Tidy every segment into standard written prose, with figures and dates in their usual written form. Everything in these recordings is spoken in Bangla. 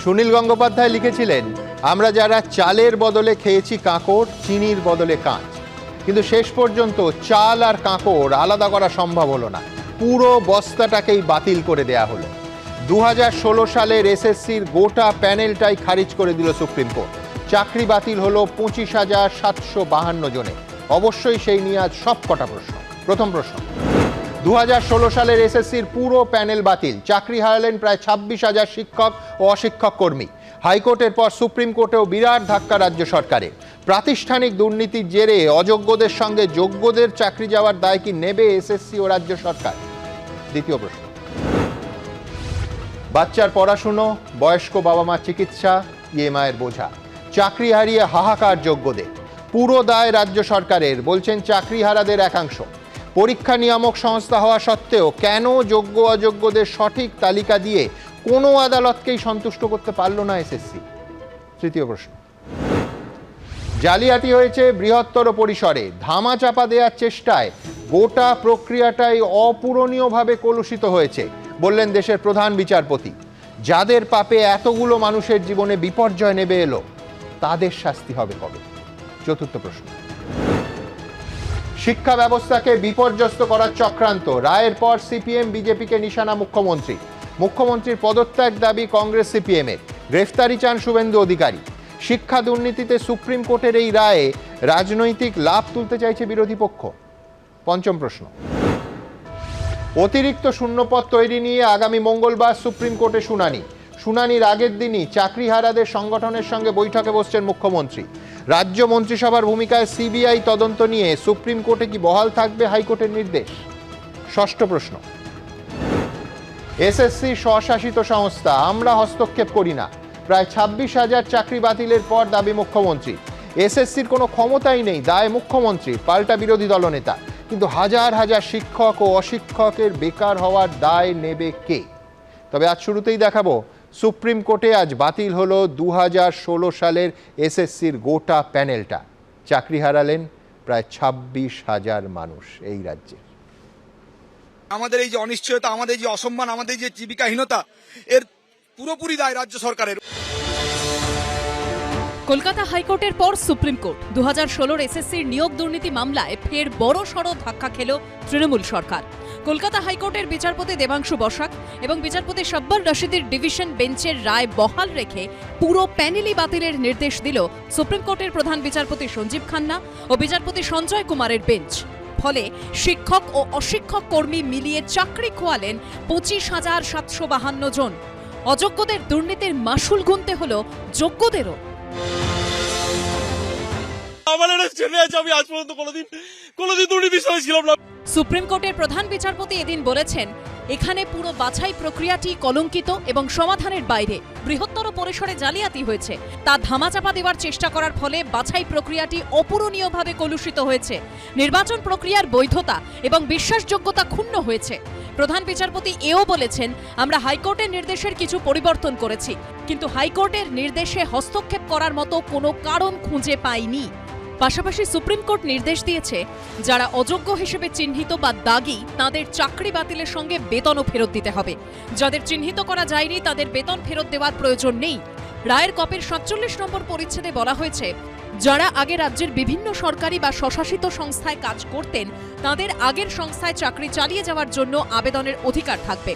সুনীল গঙ্গোপাধ্যায় লিখেছিলেন, আমরা যারা চালের বদলে খেয়েছি কাঁকড়, চিনির বদলে কাঁচ, কিন্তু শেষ পর্যন্ত চাল আর কাঁকড় আলাদা করা সম্ভব হলো না, পুরো বস্তাটাকেই বাতিল করে দেয়া হলো। 2016 সালের এসএসসির গোটা প্যানেলটাই খারিজ করে দিল সুপ্রিম কোর্ট। চাকরি বাতিল হলো 25,752 জনে। অবশ্যই সেই নিয়ে আজ সব কটা প্রশ্ন। প্রথম প্রশ্ন, 2016 সালের এসএসসির পুরো প্যানেল বাতিল, চাকরি হারালেন প্রায় 26,000 শিক্ষক ও অশিক্ষক কর্মী। হাইকোর্টের পর সুপ্রিম কোর্টেও বিরাট ধাক্কা রাজ্য সরকারের। প্রাতিষ্ঠানিক দুর্নীতির জেরে অযোগ্যদের সঙ্গে যোগ্যদের চাকরি যাওয়ার দায় কি নেবে এসএসসি ও রাজ্য সরকার? দ্বিতীয় প্রশ্ন, বাচ্চার পড়াশুনো, বয়স্ক বাবা মা চিকিৎসা, ইএমআইয়ের বোঝা, চাকরি হারিয়ে হাহাকার যোগ্যদের, পুরো দায় রাজ্য সরকারের, বলছেন চাকরিহারাদের একাংশ। পরীক্ষা নিয়ামক সংস্থা হওয়া সত্ত্বেও কেন যোগ্য অযোগ্যদের সঠিক তালিকা দিয়ে কোনো আদালতকেই সন্তুষ্ট করতে পারল না এসএসসি? তৃতীয় প্রশ্ন, জালিয়াতি হয়েছে বৃহত্তর পরিসরে, ধামা চাপা দেওয়ার চেষ্টায় গোটা প্রক্রিয়াটাই অপূরণীয়ভাবে কলুষিত হয়েছে, বললেন দেশের প্রধান বিচারপতি। যাদের পাপে এতগুলো মানুষের জীবনে বিপর্যয় নেমে এলো, তাদের শাস্তি হবে কবে? চতুর্থ প্রশ্ন, শিক্ষা ব্যবস্থাকে বিপর্যস্ত করার চক্রান্ত, রায়ের পর সিপিএম বিজেপিকে নিশানা মুখ্যমন্ত্রী। মুখ্যমন্ত্রীর পদত্যাগ দাবি কংগ্রেস সিপিএমের, গ্রেফতারি চান শুভেন্দু অধিকারী। শিক্ষা দুর্নীতিতে সুপ্রিম কোর্টের এই রায়ে রাজনৈতিক লাভ তুলতে চাইছে বিরোধী পক্ষ। পঞ্চম প্রশ্ন, অতিরিক্ত শূন্যপদ তৈরি নিয়ে আগামী মঙ্গলবার সুপ্রিম কোর্টে শুনানি। শুনানির আগের দিনই চাকরিহারাদের সংগঠনের সঙ্গে বৈঠকে বসছেন মুখ্যমন্ত্রী। রাজ্য মন্ত্রিসভার ভূমিকায় সিবিআই তদন্ত নিয়ে সুপ্রিম কোর্টে কি বহাল থাকবে হাইকোর্টের নির্দেশ? ষষ্ঠ প্রশ্ন, এসএসসি স্বশাসিত সংস্থা, আমরা হস্তক্ষেপ করি না। প্রায় 26,000 চাকরি বাতিলের পর দাবি মুখ্যমন্ত্রী। এসএসসির কোনো ক্ষমতাই নেই, দায় মুখ্যমন্ত্রী, পাল্টা বিরোধী দলনেতা। কিন্তু হাজার হাজার শিক্ষক ও অশিক্ষকের বেকার হওয়ার দায় নেবে কে? তবে আজ শুরুতেই দেখাবো, সুপ্রিম কোর্টে আজ বাতিল হলো 2016 সালের এসএসসির গোটা প্যানেলটা। চাকরি হারালেন প্রায় 26,000 মানুষ এই রাজ্যে। আমাদের এই যে অনিশ্চয়তা, আমাদের যে অসম্মান, আমাদের যে জীবিকাহীনতা, এর পুরোপুরি দায় রাজ্য সরকারের। কলকাতা হাইকোর্টের পর সুপ্রিম কোর্ট 2016 এসএসসির নিয়োগ দুর্নীতি মামলায় ফের বড়সড় ধাক্কা খেল তৃণমূল সরকার। কলকাতা হাইকোর্টের বিচারপতি দেবাংশু বসাক এবং বিচারপতি শাব্বার রশিদের ডিভিশন বেঞ্চের রায় বহাল রেখে পুরো প্যানেলই বাতিলের নির্দেশ দিল সুপ্রিম কোর্টের প্রধান বিচারপতি সঞ্জীব খান্না ও বিচারপতি সঞ্জয় কুমারের বেঞ্চ। ফলে শিক্ষক ও অশিক্ষক কর্মী মিলিয়ে চাকরি খোয়ালেন 25,752 জন। অযোগ্যদের দুর্নীতির মাসুল গুনতে হলো যোগ্যদেরও। সুপ্রিম কোর্টের প্রধান বিচারপতি এদিন বলেছেন, এখানে পুরো বাছাই প্রক্রিয়াটি কলঙ্কিত এবং সমাধানের বাইরে। বৃহত্তর পরিসরে জালিয়াতি হয়েছে, তা ধামাচাপা দেওয়ার চেষ্টা করার ফলে বাছাই প্রক্রিয়াটি অপূরণীয়ভাবে কলুষিত হয়েছে। নির্বাচন প্রক্রিয়ার বৈধতা এবং বিশ্বাসযোগ্যতা ক্ষুণ্ণ হয়েছে। প্রধান বিচারপতি এও বলেছেন, আমরা হাইকোর্টের নির্দেশের কিছু পরিবর্তন করেছি, কিন্তু হাইকোর্টের নির্দেশে হস্তক্ষেপ করার মতো কোনো কারণ খুঁজে পাইনি। পাশাপাশি সুপ্রিম কোর্ট নির্দেশ দিয়েছে, যারা অযোগ্য হিসেবে চিহ্নিত বা দাগি, তাদের চাকরি বাতিলের সঙ্গে বেতনও ফেরত দিতে হবে। যাদের চিহ্নিত করা যায়নি, তাদের বেতন ফেরত দেওয়ার প্রয়োজন নেই। রায়ের কপির 47 নম্বর পরিচ্ছেদে বলা হয়েছে, যারা আগে রাজ্যের বিভিন্ন সরকারি বা স্বশাসিত সংস্থায় কাজ করতেন, তাদের আগের সংস্থায় চাকরি চালিয়ে যাওয়ার জন্য আবেদনের অধিকার থাকবে।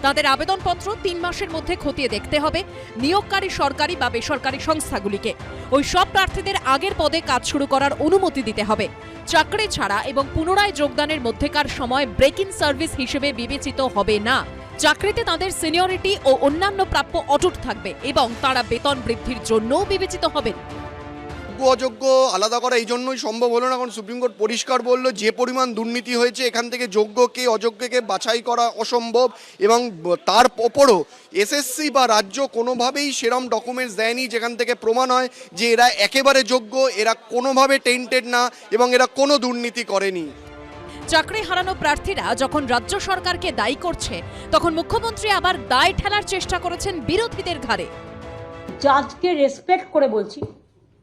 তাদের আবেদনপত্র 3 মাসের মধ্যে খতিয়ে দেখতে হবে নিয়োগকারী সরকারি বা বেসরকারি সংস্থাগুলিকে। ওই সব প্রার্থীদের আগের পদে কাজ শুরু করার অনুমতি দিতে হবে। চাকরি ছাড়া এবং পুনরায় যোগদানের মধ্যেকার সময় ব্রেক ইন সার্ভিস হিসেবে বিবেচিত হবে না। চাকরিতে তাদের সিনিয়রিটি ও অন্যান্য প্রাপ্য অটুট থাকবে এবং তারা বেতন বৃদ্ধির জন্যও বিবেচিত হবেন। অযোগ্য আলাদা করা এই জন্যই সম্ভব হলো না, কারণ সুপ্রিম কোর্ট পরিষ্কার বলল, যে পরিমাণ দুর্নীতি হয়েছে এখান থেকে যোগ্যকে অযোগ্যকে বাছাই করা অসম্ভব। এবং তার ওপরও এসএসসি বা রাজ্য কোনোভাবেই সেরম ডকুমেন্টস দেয়নি যেখান থেকে প্রমাণ হয় যে এরা একেবারে যোগ্য, এরা কোনোভাবে টেন্টেড না এবং এরা কোনো দুর্নীতি করেনি। চাকরি হারানো প্রার্থীরা যখন রাজ্য সরকারকে দায়ী করছে, তখন মুখ্যমন্ত্রী আবার দায় ঠেলার চেষ্টা করেছেন বিরোধীদের ঘাড়ে। জাজকে রেসপেক্ট করে বলছি,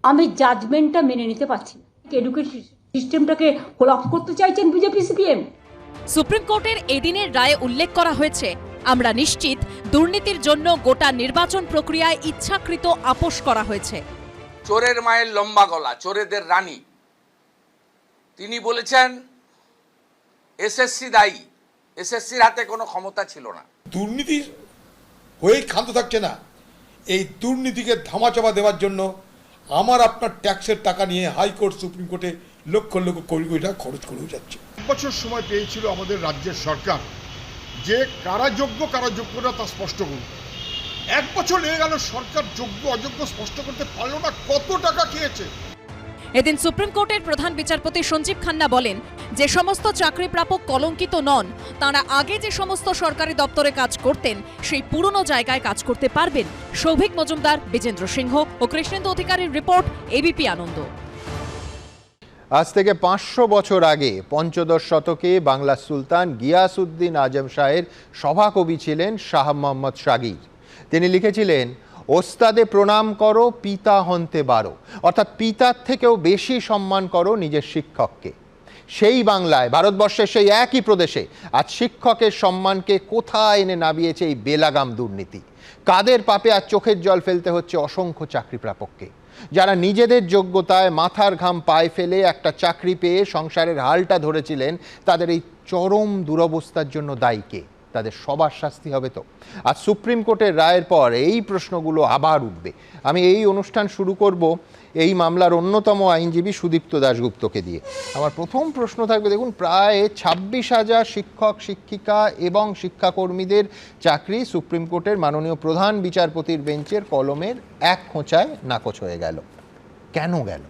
আমি জাজমেন্টটা মেনে নিতে পারছি না। এডুকেশন সিস্টেমটাকে কোলাপস করতে চাইছেন বিজেপি সিপিএম। সুপ্রিম কোর্টের এদিনের রায়ে উল্লেখ করা হয়েছে, আমরা নিশ্চিত দুর্নীতির জন্য গোটা নির্বাচন প্রক্রিয়ায় ইচ্ছাকৃত আপোষ করা হয়েছে। চোরের মায়ের লম্বা গলা, চোরেদের রানী, তিনি বলেছেন এসএসসি দায়ী, এসএসসির হাতে কোনো ক্ষমতা ছিল না। দুর্নীতি হয়েই ক্ষান্ত থাকছে না, এই দুর্নীতিকে ধামাচাপা দেওয়ার জন্য আমার আপনার ট্যাক্সের টাকা নিয়ে হাইকোর্ট সুপ্রিম কোর্টে লক্ষ লক্ষ কোটি কোটি টাকা খরচ করেও যাচ্ছে। 1 বছর সময় পেয়েছিল আমাদের রাজ্যের সরকার যে কারা যোগ্য কারা যোগ্য না তা স্পষ্ট করুন। 1 বছর লেগে গেল, সরকার যোগ্য অযোগ্য স্পষ্ট করতে পারলো না। কত টাকা খেয়েছে? এদিন সুপ্রিম কোর্টের প্রধান বিচারপতি সঞ্জীব খান্না বলেন, যে সমস্ত চাকরি প্রাপক কলঙ্কিত নন, তাঁরা আগে যে সমস্ত সরকারি দপ্তরে কাজ করতেন সেই পুরনো জায়গায় কাজ করতে পারবেন। সৌভিক মজুমদার, বিজেন্দ্র সিংহ ও কৃষ্ণেন্দু অধিকারীর রিপোর্ট, এবিপি আনন্দ। আজ থেকে 500 বছর আগে পঞ্চদশ শতকে বাংলার সুলতান গিয়াসউদ্দিন আজম শাহের সভাকবি ছিলেন শাহ মোহাম্মদ শাগির। তিনি লিখেছিলেন, ওস্তাদে প্রণাম করো, পিতা হন্তে বারো, অর্থাৎ পিতার থেকেও বেশি সম্মান করো নিজের শিক্ষককে। সেই বাংলায়, ভারতবর্ষের সেই একই প্রদেশে আজ শিক্ষকের সম্মানকে কোথায় এনে নামিয়েছে এই বেলাগাম দুর্নীতি। কাদের পাপে আজ চোখের জল ফেলতে হচ্ছে অসংখ্য চাকরি প্রাপককে, যারা নিজেদের যোগ্যতায় মাথার ঘাম পায়ে ফেলে একটা চাকরি পেয়ে সংসারের হালটা ধরেছিলেন। তাদের এই চরম দুরবস্থার জন্য দায়ী কে? তাদের সবার শাস্তি হবে তো? আজ সুপ্রিম কোর্টের রায়ের পর এই প্রশ্নগুলো আবার উঠবে। আমি এই অনুষ্ঠান শুরু করব এই মামলার অন্যতম আইনজীবী সুদীপ্ত দাশগুপ্তকে দিয়ে। আমার প্রথম প্রশ্ন থাকবে, দেখুন, প্রায় 26,000 শিক্ষক শিক্ষিকা এবং শিক্ষাকর্মীদের চাকরি সুপ্রিম কোর্টের মাননীয় প্রধান বিচারপতির বেঞ্চের কলমের এক খোঁচায় নাকচ হয়ে গেল। কেন গেল?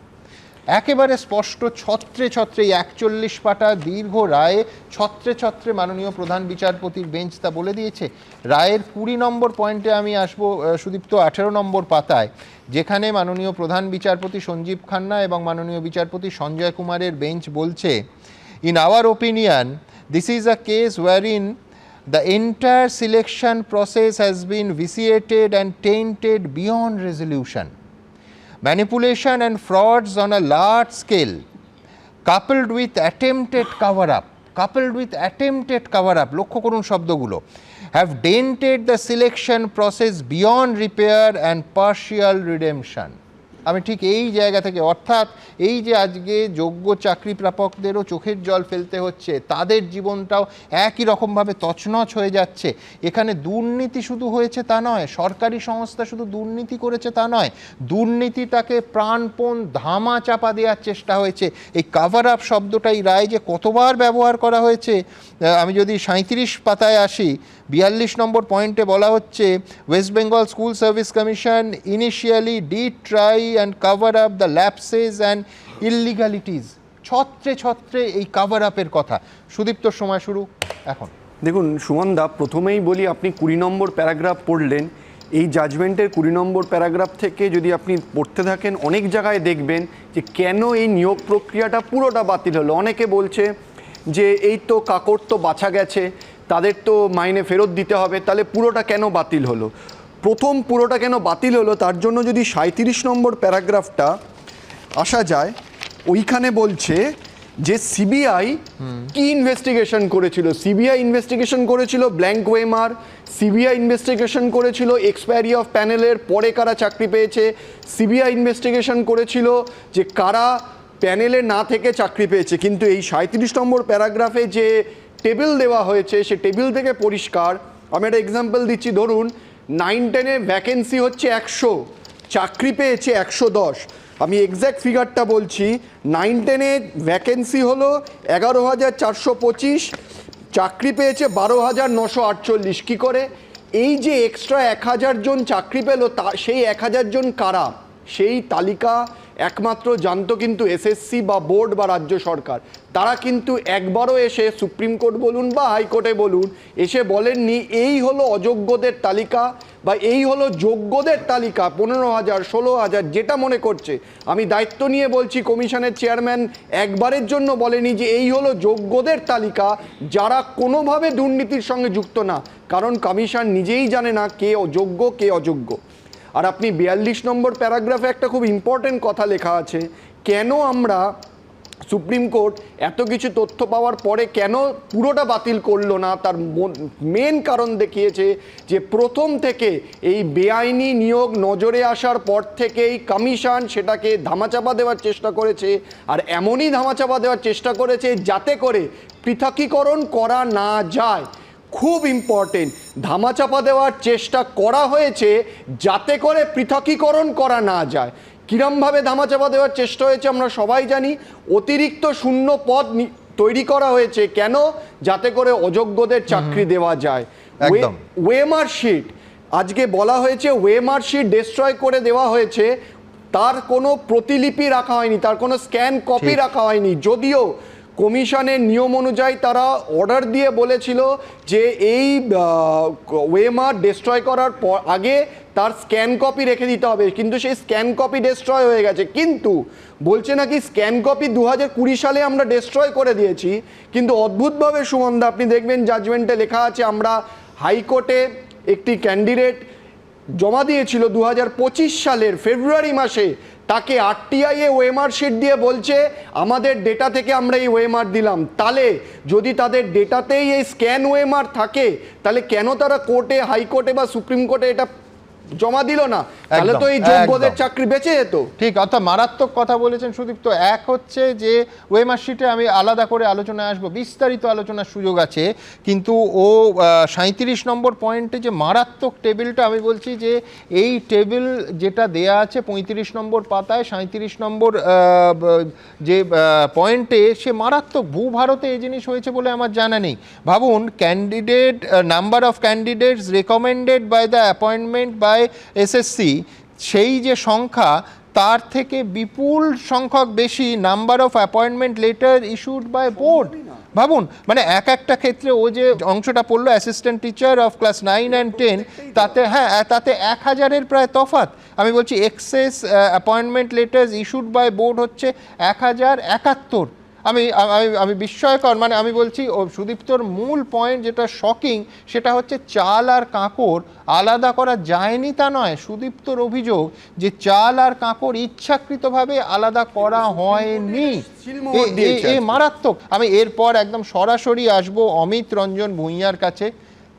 একেবারে স্পষ্ট, ছত্রে ছত্রে 41 পাতা দীর্ঘ রায়ে ছত্রে ছত্রে মাননীয় প্রধান বিচারপতির বেঞ্চ তা বলে দিয়েছে। রায়ের 20 নম্বর পয়েন্টে আমি আসবো সুদীপ্ত, 18 নম্বর পাতায়, যেখানে মাননীয় প্রধান বিচারপতি সঞ্জীব খান্না এবং মাননীয় বিচারপতি সঞ্জয় কুমারের বেঞ্চ বলছে, in our opinion this is a case wherein the entire selection process has been vitiated and tainted beyond resolution. Manipulation and frauds on a large scale, coupled with attempted cover-up, লক্ষ্য করুন শব্দগুলো, have dented the selection process beyond repair and partial redemption. আমি ঠিক এই জায়গা থেকে, অর্থাৎ এই যে আজকে যোগ্য চাকরি প্রাপকদেরও চোখের জল ফেলতে হচ্ছে, তাদের জীবনটাও একই রকমভাবে তছনছ হয়ে যাচ্ছে। এখানে দুর্নীতি শুধু হয়েছে তা নয়, সরকারি সংস্থা শুধু দুর্নীতি করেছে তা নয়, দুর্নীতিটাকে প্রাণপণ ধামা চাপা দেওয়ার চেষ্টা হয়েছে। এই কাভার আপ শব্দটাই রায় যে কতবার ব্যবহার করা হয়েছে। আমি যদি 37 পাতায় আসি, 42 নম্বর পয়েন্টে বলা হচ্ছে, West Bengal school service commission initially did try and cover up the lapses and illegalities. ছত্রে ছত্রে এই কাভার আপের কথা। সুদীপ্তর সময় শুরু এখন। দেখুন সুমনদা, প্রথমেই বলি, আপনি 20 নম্বর প্যারাগ্রাফ পড়লেন। এই জাজমেন্টের 20 নম্বর প্যারাগ্রাফ থেকে যদি আপনি পড়তে থাকেন, অনেক জায়গায় দেখবেন যে কেন এই নিয়োগ প্রক্রিয়াটা পুরোটা বাতিল হলো। অনেকে বলছে যে এই তো কাকড় তো বাছা গেছে, তাদের তো মাইনে ফেরত দিতে হবে, তাহলে পুরোটা কেন বাতিল হলো? প্রথম পুরোটা কেন বাতিল হলো তার জন্য যদি 37 নম্বর প্যারাগ্রাফটা আসা যায়, ওইখানে বলছে যে সিবিআই কি ইনভেস্টিগেশন করেছিল। সিবিআই ইনভেস্টিগেশন করেছিল ব্ল্যাঙ্ক ওয়েমার, সিবিআই ইনভেস্টিগেশন করেছিল এক্সপায়ারি অফ প্যানেলের পরে কারা চাকরি পেয়েছে, সিবিআই ইনভেস্টিগেশন করেছিল যে কারা প্যানেলে না থেকে চাকরি পেয়েছে। কিন্তু এই 37 নম্বর প্যারাগ্রাফে যে টেবিল দেওয়া হয়েছে, সে টেবিল থেকে পরিষ্কার। আমি একটা এক্সাম্পল দিচ্ছি, ধরুন 9-10-এ ভ্যাকেন্সি হচ্ছে 100, চাকরি পেয়েছে 110। আমি এক্স্যাক্ট ফিগারটা বলছি, 9-10-এ ভ্যাকেন্সি হলো 11,425, চাকরি পেয়েছে 12,948। কী করে? এই যে এক্সট্রা 1,000 জন চাকরি পেল, তা সেই 1,000 জন কারা, সেই তালিকা একমাত্র জানতো কিন্তু এসএসসি বা বোর্ড বা রাজ্য সরকার। তারা কিন্তু একবারও এসে সুপ্রিম কোর্ট বলুন বা হাইকোর্টে বলুন এসে বলেননি এই হলো অযোগ্যদের তালিকা বা এই হলো যোগ্যদের তালিকা। 15,000, 16,000 যেটা মনে করছে। আমি দায়িত্ব নিয়ে বলছি, কমিশনের চেয়ারম্যান একবারের জন্য বলেনি যে এই হলো যোগ্যদের তালিকা যারা কোনোভাবে দুর্নীতির সঙ্গে যুক্ত না, কারণ কমিশন নিজেই জানে না কে যোগ্য কে অযোগ্য। আর আপনি 42 নম্বর প্যারাগ্রাফে একটা খুব ইম্পর্টেন্ট কথা লেখা আছে, কেন আমরা সুপ্রিম কোর্ট এত কিছু তথ্য পাওয়ার পরে কেন পুরোটা বাতিল করলো না, তার মেন কারণ দেখিয়েছে যে প্রথম থেকে এই বেআইনি নিয়োগ নজরে আসার পর থেকেই কমিশন সেটাকে ধামাচাপা দেওয়ার চেষ্টা করেছে, আর এমনই ধামাচাপা দেওয়ার চেষ্টা করেছে যাতে করে পৃথকীকরণ করা না যায়। খুব ইম্পর্টেন্ট, ধামাচাপা দেওয়ার চেষ্টা করা হয়েছে যাতে করে পৃথকীকরণ করা না যায়। কিরমভাবে ধামাচাপা দেওয়ার চেষ্টা হয়েছে আমরা সবাই জানি। অতিরিক্ত শূন্য পদ তৈরি করা হয়েছে কেন? যাতে করে অযোগ্যদের চাকরি দেওয়া যায়। একদম। ওয়েমার শিট আজকে বলা হয়েছে, ওয়েমার শিট ডিস্ট্রয় করে দেওয়া হয়েছে, তার কোনো প্রতিলিপি রাখা হয়নি, তার কোনো স্ক্যান কপি রাখা হয়নি। যদিও কমিশনের নিয়ম অনুযায়ী তারা অর্ডার দিয়ে বলেছিল যে এই ওয়েমার ডিস্ট্রয় করার পর আগে তার স্ক্যান কপি রেখে দিতে হবে, কিন্তু সেই স্ক্যান কপি ডিস্ট্রয় হয়ে গেছে। কিন্তু বলছে নাকি স্ক্যান কপি 2020 সালে আমরা ডিস্ট্রয় করে দিয়েছি। কিন্তু অদ্ভুতভাবে সুমনদা আপনি দেখবেন জাজমেন্টে লেখা আছে, আমরা হাইকোর্টে একটি ক্যান্ডিডেট জমা দিয়েছিল 2025 সালের ফেব্রুয়ারি মাসে, তাকে আরটিআই এ ওয়েমার শিট দিয়ে বলছে আমাদের ডেটা থেকে আমরা এই ওয়েমার দিলাম। তাহলে যদি তাদের ডেটাতেই এই স্ক্যান ওয়েমার থাকে তাহলে কেন তারা কোর্টে, হাইকোর্টে বা সুপ্রিম কোর্টে এটা জমা দিল না? তাহলে তো এই যোগ্যদের চাকরি বেঁচে যেত। ঠিক, অর্থাৎ মারাত্মক কথা বলেছেন সুদীপ্ত। এক হচ্ছে যে ওয়েমার শিটে আমি আলাদা করে আলোচনায় আসবো, বিস্তারিত আলোচনার সুযোগ আছে, কিন্তু ও 37 নম্বর পয়েন্টে যে মারাত্মক টেবিলটা, আমি বলছি যে এই টেবিল যেটা দেয়া আছে 35 নম্বর পাতায় 37 নম্বর যে পয়েন্টে, সে মারাত্মক। ভূভারতে এই জিনিস হয়েছে বলে আমার জানা নেই। ভাবুন, candidate number of candidates recommended by the appointment by SSC, সেই যে সংখ্যা তার থেকে বিপুল সংখ্যক বেশি number of appointment letter issued by board. ভাবুন, মানে একটা ক্ষেত্রে ও যে অংশটা পড়লো assistant teacher of class 9 and 10, তাতে তাতে 1000-এর প্রায় তফাৎ। আমি বলছি excess appointment letters issued by board হচ্ছে 1071। আমি বিস্ময়কর, মানে আমি বলছি ও সুদীপ্তর মূল পয়েন্ট যেটা শকিং, সেটা হচ্ছে চাল আর কাঁকড় আলাদা করা যায়নি তা নয়। সুদীপ্তর অভিযোগ যে চাল আর কাঁকড় ইচ্ছাকৃতভাবে আলাদা করা হয়নি, এ মারাত্মক। আমি এরপর একদম সরাসরি আসবো অমিত রঞ্জন ভূঁইয়ার কাছে।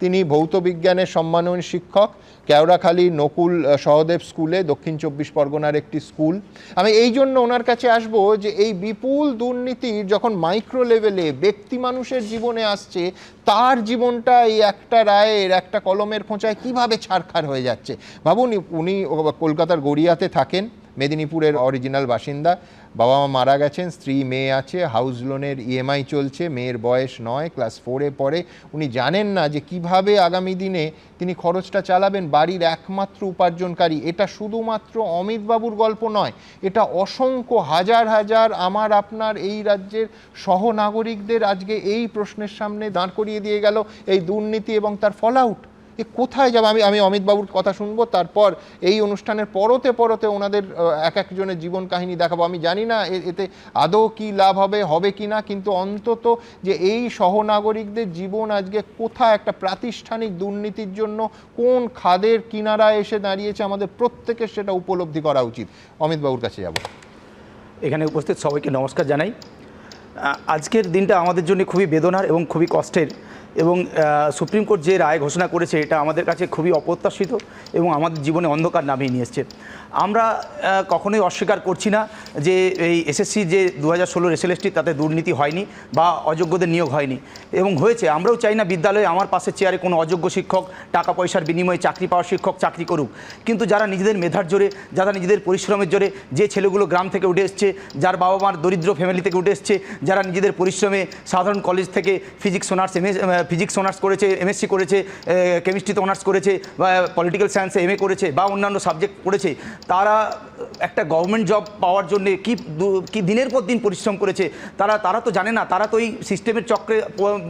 তিনি ভৌত বিজ্ঞানের সম্মাননীয় শিক্ষক, কেওড়াখালী নকুল সহদেব স্কুলে, দক্ষিণ 24 পরগনার একটি স্কুল। আমি এই জন্য ওনার কাছে আসব যে এই বিপুল দুর্নীতি যখন মাইক্রো লেভেলে ব্যক্তি মানুষের জীবনে আসছে, তার জীবনটা এই একটা রায়ের, একটা কলমের খোঁচায় কিভাবে ছারখার হয়ে যাচ্ছে। ভাবুন, উনি কলকাতার গড়িয়াতে থাকেন, মেদিনীপুরের অরিজিনাল বাসিন্দা, বাবা মা মারা গেছেন, স্ত্রী মেয়ে আছে, হাউস লোনের ইএমআই চলছে, মেয়ের বয়স 9, ক্লাস 4-এ পড়ে। উনি জানেন না যে কিভাবে আগামী দিনে তিনি খরচটা চালাবেন, বাড়ির একমাত্র উপার্জনকারী। এটা শুধুমাত্র অমিতবাবুর গল্প নয়, এটা অসংখ্য হাজার হাজার আমার আপনার এই রাজ্যের সহনাগরিকদের আজকে এই প্রশ্নের সামনে দাঁড় করিয়ে দিয়ে গেল এই দুর্নীতি এবং তার ফলআউট। এ কোথায় যাবে? আমি অমিতবাবুর কথা শুনবো, তারপর এই অনুষ্ঠানের পরতে ওনাদের এক একজনের জীবন কাহিনী দেখাবো। আমি জানি না এতে আদৌ কি লাভ হবে কি না, কিন্তু অন্তত যে এই সহনাগরিকদের জীবন আজকে কোথায় একটা প্রাতিষ্ঠানিক দুর্নীতির জন্য কোন খাদের কিনারায় এসে দাঁড়িয়েছে, আমাদের প্রত্যেকের সেটা উপলব্ধি করা উচিত। অমিতবাবুর কাছে যাব। এখানে উপস্থিত সবাইকে নমস্কার জানাই। আজকের দিনটা আমাদের জন্য খুবই বেদনার এবং খুবই কষ্টের, এবং সুপ্রিম কোর্ট যে রায় ঘোষণা করেছে এটা আমাদের কাছে খুবই অপ্রত্যাশিত এবং আমাদের জীবনে অন্ধকার নামিয়ে নিয়ে এসছে। আমরা কখনোই অস্বীকার করছি না যে এই এসএসসি যে 2016 এসএলএসটি তাতে দুর্নীতি হয়নি বা অযোগ্যদের নিয়োগ হয়নি, এবং হয়েছে। আমরাও চাই না বিদ্যালয়ে আমার পাশের চেয়ারে কোনো অযোগ্য শিক্ষক টাকা পয়সার বিনিময়ে চাকরি পাওয়া শিক্ষক চাকরি করুক, কিন্তু যারা নিজেদের মেধার জোরে, যারা নিজেদের পরিশ্রমের জোরে, যে ছেলেগুলো গ্রাম থেকে উঠে এসছে, যার বাবা মার দরিদ্র ফ্যামিলি থেকে উঠে এসছে, যারা নিজেদের পরিশ্রমে সাধারণ কলেজ থেকে ফিজিক্স অনার্স করেছে, এমএসসি করেছে, কেমিস্ট্রিতে অনার্স করেছে, বা পলিটিক্যাল সায়েন্সে এমএ করেছে, বা অন্যান্য সাবজেক্ট পড়েছে, তারা একটা গভর্নমেন্ট জব পাওয়ার জন্য কি দিনের পর দিন পরিশ্রম করেছে। তারা তো জানে না, তারা তো এই সিস্টেমের চক্রে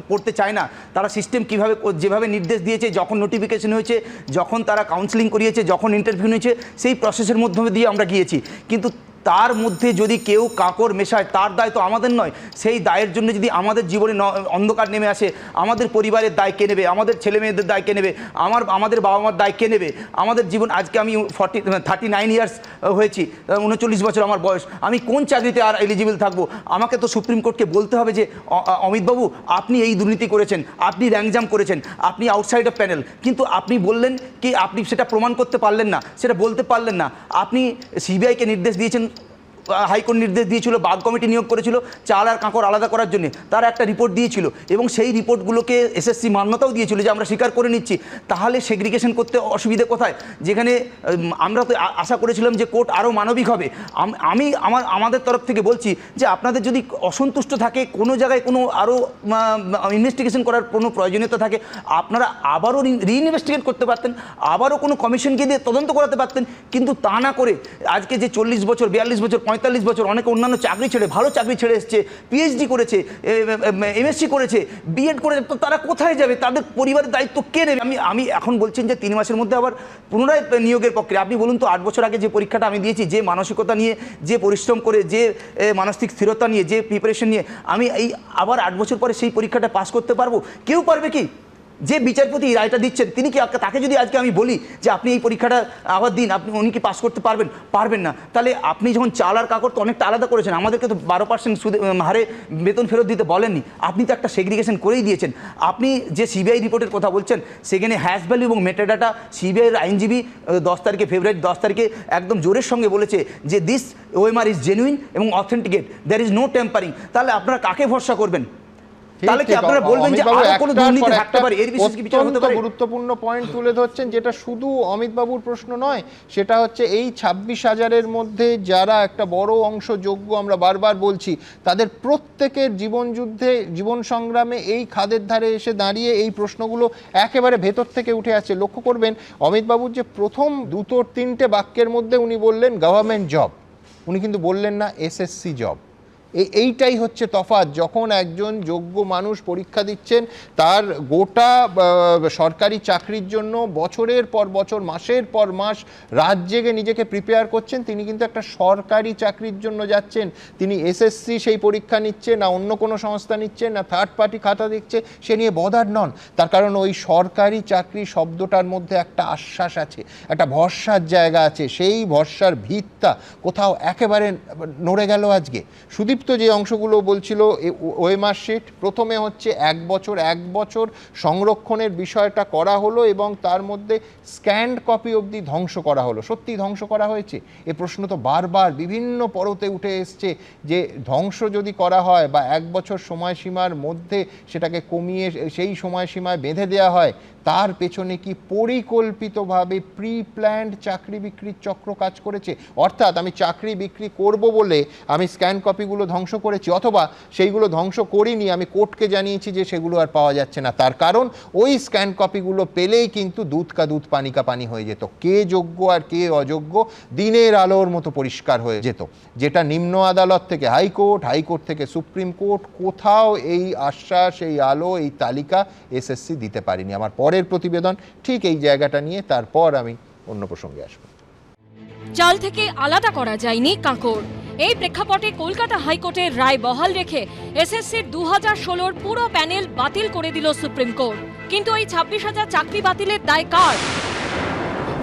পড়তে চায় না। তারা সিস্টেম কীভাবে, যেভাবে নির্দেশ দিয়েছে, যখন নোটিফিকেশন হয়েছে, যখন তারা কাউন্সেলিং করিয়েছে, যখন ইন্টারভিউ নিয়েছে, সেই প্রসেসের মধ্যে দিয়ে আমরা গিয়েছি। কিন্তু তার মধ্যে যদি কেউ কাকড় মেশায় তার দায় তো আমাদের নয়। সেই দায়ের জন্য যদি আমাদের জীবনে অন্ধকার নেমে আসে, আমাদের পরিবারের দায় কে নেবে, আমাদের ছেলে মেয়েদের দায় কে নেবে, আমাদের বাবা মার দায় কে নেবে? আমাদের জীবন, আজকে আমি 39 ইয়ার্স হয়েছি, 39 বছর আমার বয়স, আমি কোন চাকরিতে আর এলিজিবল থাকবো? আমাকে তো সুপ্রিম কোর্টকে বলতে হবে যে অমিতবাবু আপনি এই দুর্নীতি করেছেন, আপনি র্যাঙ্ক জাম্প করেছেন, আপনি আউটসাইড অফ প্যানেল। কিন্তু আপনি বললেন কি আপনি সেটা প্রমাণ করতে পারলেন না, সেটা বলতে পারলেন না। আপনি সিবিআইকে নির্দেশ দিয়েছেন, হাইকোর্ট নির্দেশ দিয়েছিল, বাগ কমিটি নিয়োগ করেছিল চাল আর কাঁকড় আলাদা করার জন্য, তারা একটা রিপোর্ট দিয়েছিল এবং সেই রিপোর্টগুলোকে এসএসসি মান্যতাও দিয়েছিল যে আমরা স্বীকার করে নিচ্ছি। তাহলে সেগ্রিগেশন করতে অসুবিধে কোথায়? যেখানে আমরা তো আশা করেছিলাম যে কোর্ট আরও মানবিক হবে। আমাদের তরফ থেকে বলছি যে আপনাদের যদি অসন্তুষ্ট থাকে, কোনো জায়গায় কোনো আরও ইনভেস্টিগেশন করার কোনো প্রয়োজনীয়তা থাকে, আপনারা আবারও রিইনভেস্টিগেট করতে পারতেন, আবারও কোনো কমিশনকে দিয়ে তদন্ত করাতে পারতেন। কিন্তু তা না করে আজকে যে 40 বছর, 42 বছর, 45 বছর অনেকে অন্যান্য চাকরি ছেড়ে, ভালো চাকরি ছেড়ে এসছে, পিএইচডি করেছে, এমএসসি করেছে, বিএড করেছে, তো তারা কোথায় যাবে? তাদের পরিবারের দায়িত্ব কে নেবে? আমি এখন বলছেন যে 3 মাসের মধ্যে আবার পুনরায় নিয়োগের পক্ষে। আপনি বলুন তো 8 বছর আগে যে পরীক্ষাটা আমি দিয়েছি, যে মানসিকতা নিয়ে, যে পরিশ্রম করে, যে মানসিক স্থিরতা নিয়ে, যে প্রিপারেশন নিয়ে, আমি এই আবার 8 বছর পরে সেই পরীক্ষাটা পাস করতে পারবো? কেউ পারবে কি? যে বিচারপতি রায়টা দিচ্ছেন তিনি কি, তাকে যদি আজকে আমি বলি যে আপনি এই পরীক্ষাটা আবার দিন, উনি কি পাস করতে পারবেন? পারবেন না। তাহলে আপনি যখন চাল আর কাকড় তো অনেকটা আলাদা করেছেন, আমাদেরকে তো 12% সুদে হারে বেতন ফেরত দিতে বলেননি, আপনি তো একটা সেগ্রিগেশন করেই দিয়েছেন। আপনি যে সিবিআই রিপোর্টের কথা বলছেন, সেখানে হ্যাশ ভ্যালু এবং মেটাডাটা সিবিআইয়ের আইনজীবী 10 তারিখে, ফেব্রুয়ারি 10 তারিখে একদম জোরের সঙ্গে বলেছে যে দিস ওএমআর ইজ জেনুইন এবং authenticate, there is no tampering. তাহলে আপনারা কাকে ভরসা করবেন? তাহলে কি আপনারা বলবেন যে আরো কোনো দুর্নীতি থাকতে পারে? এর বিশেষ কি বিচার হতে পারে? গুরুত্বপূর্ণ পয়েন্ট তুলে ধরছেন, যেটা শুধু অমিত বাবুর প্রশ্ন নয়, সেটা হচ্ছে এই 26,000-এর মধ্যে যারা একটা বড় অংশ যোগ্য, আমরা বারবার বলছি, তাদের প্রত্যেকের জীবন যুদ্ধে, জীবন সংগ্রামে এই খাদের ধারে এসে দাঁড়িয়ে এই প্রশ্নগুলো একেবারে ভেতর থেকে উঠে আসছে। লক্ষ্য করবেন অমিত বাবুর যে প্রথম 2-3টে বাক্যের মধ্যে উনি বললেন গভর্নমেন্ট জব, উনি কিন্তু বললেন না এসএসসি জব। এইটাই হচ্ছে তফাৎ। যখন একজন যোগ্য মানুষ পরীক্ষা দিচ্ছেন, তার গোটা সরকারি চাকরির জন্য বছরের পর বছর, মাসের পর মাস রাত জেগে নিজেকে প্রিপেয়ার করছেন, তিনি কিন্তু একটা সরকারি চাকরির জন্য যাচ্ছেন। তিনি এসএসসি সেই পরীক্ষা নিচ্ছে না, অন্য কোনো সংস্থা নিচ্ছে না, থার্ড পার্টি খাতা দিচ্ছে, সে নিয়ে বদার নন। তার কারণ ওই সরকারি চাকরি শব্দটার মধ্যে একটা আশ্বাস আছে, একটা ভরসার জায়গা আছে। সেই ভরসার ভিতটা কোথাও একেবারে নড়ে গেল আজকে। সুদীপ তো যে অংশগুলো বলছিল ওএমআর শিট, প্রথমে হচ্ছে 1 বছর সংরক্ষণের বিষয়টা করা হলো এবং তার মধ্যে স্ক্যান্ড কপি অবধি ধ্বংস করা হলো। সত্যি ধ্বংস করা হয়েছে? এ প্রশ্ন তো বারবার বিভিন্ন পরতে উঠে এসছে যে ধ্বংস যদি করা হয় বা 1 বছর সময়সীমার মধ্যে সেটাকে কমিয়ে সেই সময়সীমায় বেঁধে দেওয়া হয়, তার পেছনে কি পরিকল্পিতভাবে প্রি প্ল্যান্ড চাকরি বিক্রির চক্র কাজ করেছে? অর্থাৎ আমি চাকরি বিক্রি করব বলে আমি স্ক্যান কপিগুলো ধ্বংস করেছি, অথবা সেইগুলো ধ্বংস করিনি, আমি কোর্টকে জানিয়েছি যে সেগুলো আর পাওয়া যাচ্ছে না। তার কারণ ওই স্ক্যান কপিগুলো পেলেই কিন্তু দুধ কা দুধ পানি কা পানি হয়ে যেত। কে যোগ্য আর কে অযোগ্য দিনের আলোর মতো পরিষ্কার হয়ে যেত। যেটা নিম্ন আদালত থেকে হাইকোর্ট, হাইকোর্ট থেকে সুপ্রিম কোর্ট, কোথাও এই আশ্বাস, এই আলো, এই তালিকা এসএসসি দিতে পারেনি। আমার পরের প্রতিবেদন ঠিক এই জায়গাটা নিয়ে, তারপর আমি অন্য প্রসঙ্গে আসবো। চাল থেকে আলাদা করা যায়নি কাঁকড়, এই প্রেক্ষাপটে কলকাতা হাইকোর্টের রায় বহাল রেখে এসএসসির 2016-র পুরো প্যানেল বাতিল করে দিল সুপ্রিম কোর্ট। কিন্তু এই 26,000 চাকরি বাতিলের দায় কার?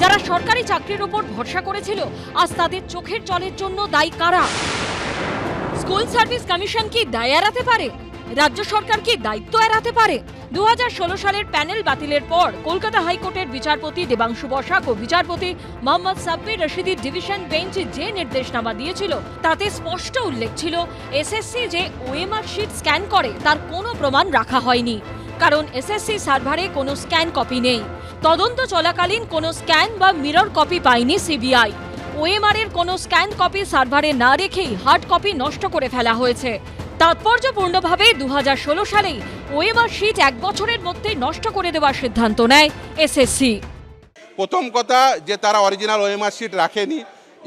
যারা সরকারি চাকরির উপর ভরসা করেছিল, আজ তাদের চোখের জলের জন্য দায়ী কারা? স্কুল সার্ভিস কমিশন কি দায় এড়াতে পারে? রাজ্য সরকার কি দায়িত্ব এড়াতে পারে? 2016 সালের প্যানেল বাতিলের পর কলকাতা হাইকোর্টের বিচারপতি দেবাংশু বসাক ও বিচারপতি মোহাম্মদ সাব্বির রশিদির ডিভিশন বেঞ্চ যে নির্দেশনামা দিয়েছিল, তাতে স্পষ্ট উল্লেখ ছিল এসএসসি যে ওএমআর শিট স্ক্যান করে তার কোনো প্রমাণ রাখা হয়নি, কারণ এসএসসি সার্ভারে কোনো স্ক্যান কপি নেই। তদন্ত চলাকালীন কোনো স্ক্যান বা মিরর কপি পায়নি সিবিআই। ওএমআর এর কোনো স্ক্যান কপি সার্ভারে না রেখেই হার্ড কপি নষ্ট করে ফেলা হয়েছে। তাৎপর্যপূর্ণভাবে 2016 সালেই ওএমআর শিট 1 বছরের মধ্যে নষ্ট করে দেওয়ার সিদ্ধান্ত নেয় এসএসসি। প্রথম কথা যে তারা অরিজিনাল ওএমআর শিট রাখেনি,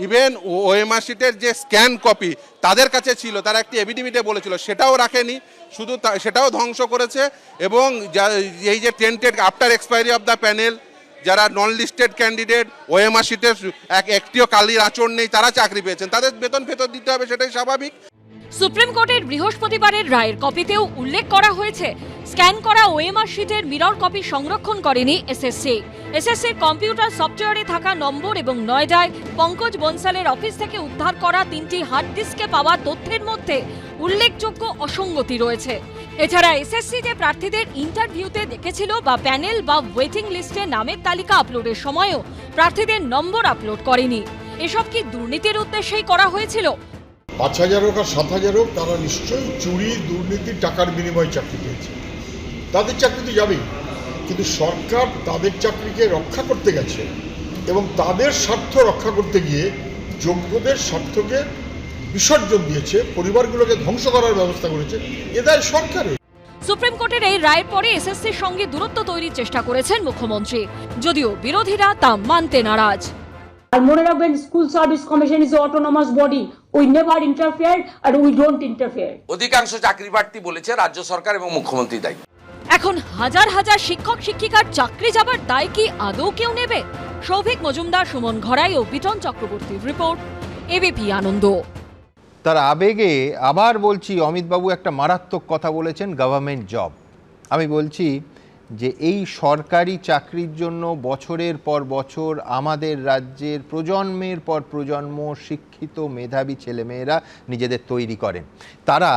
ইভেন ওএমআর শিটের যে স্ক্যান কপি তাদের কাছে ছিল, তারা একটি এভিডেভিটে বলেছিল, সেটাও রাখেনি, শুধু সেটাও ধ্বংস করেছে। এবং এই যে tainted after expiry of the panel, যারা নন লিস্টেড ক্যান্ডিডেট ওএমআর শিটের একটিও কালির আঁচড় নেই তারা চাকরি পেয়েছেন, তাদের বেতন দিতে হবে, সেটাই স্বাভাবিক। সুপ্রিম কোর্টের বৃহস্পতিবারের রায়ের কপিতেও উল্লেখ করা হয়েছে, স্ক্যান করা ওএমআর শিটের মিরর কপি সংরক্ষণ করেনি এসএসসি। এসএসসির কম্পিউটার সফটওয়্যারে থাকা নম্বর এবং নয়ডায় পঙ্কজ বনসালের অফিস থেকে উদ্ধার করা 3টি হার্ড ডিস্কে পাওয়া তথ্যের মধ্যে উল্লেখযোগ্য অসঙ্গতি রয়েছে। এছাড়া এসএসসি যে প্রার্থীদের ইন্টারভিউতে দেখেছিল বা প্যানেল বা ওয়েটিং লিস্টে নামের তালিকা আপলোডের সময়ও প্রার্থীদের নম্বর আপলোড করেনি। এসব কি দুর্নীতির উদ্দেশ্যেই করা হয়েছিল? 5,000 হোক আর 7,000 হোক, তারা নিশ্চয়ই চুরি দুর্নীতি টাকার বিনিময়ে চাকরি পেয়েছে, তাদের চাকরি তো যাবেই। কিন্তু সরকার তাদের চাকরিকে রক্ষা করতে গেছে এবং তাদের স্বার্থ রক্ষা করতে গিয়ে যোগ্যদের স্বার্থকে বিসর্জন দিয়েছে, পরিবারগুলোকে ধ্বংস করার ব্যবস্থা করেছে। এ দায় সরকারের। সুপ্রিম কোর্টের এই রায়ের পরে এসএসসির সঙ্গে দূরত্ব তৈরির চেষ্টা করেছেন মুখ্যমন্ত্রী, যদিও বিরোধীরা তা মানতে নারাজ। আর মনে রাখবেন, school service commission is autonomous body, we never interfere আর উই ডোন্ট ইন্টারফেয়ার। অধিকাংশ চাকরি প্রার্থী বলেছে রাজ্য সরকার এবং মুখ্যমন্ত্রী দায়ী। এখন হাজার হাজার শিক্ষক শিক্ষিকার চাকরি যাবার দায় কি আদৌ কেউ নেবে? সৌভিক মজুমদার, সুমন ঘরাই ও বিটন চক্রবর্তীর রিপোর্ট, এবিপি আনন্দ। তার আবেগে আবার বলছি, অমিতবাবু একটা মারাত্মক কথা বলেছেন, গভর্নমেন্ট জব। আমি বলছি যে এই সরকারি চাকরির জন্য বছরের পর বছর আমাদের রাজ্যের প্রজন্মের পর প্রজন্ম শিক্ষিত মেধাবী ছেলেমেয়েরা নিজেদের তৈরি করেন। তারা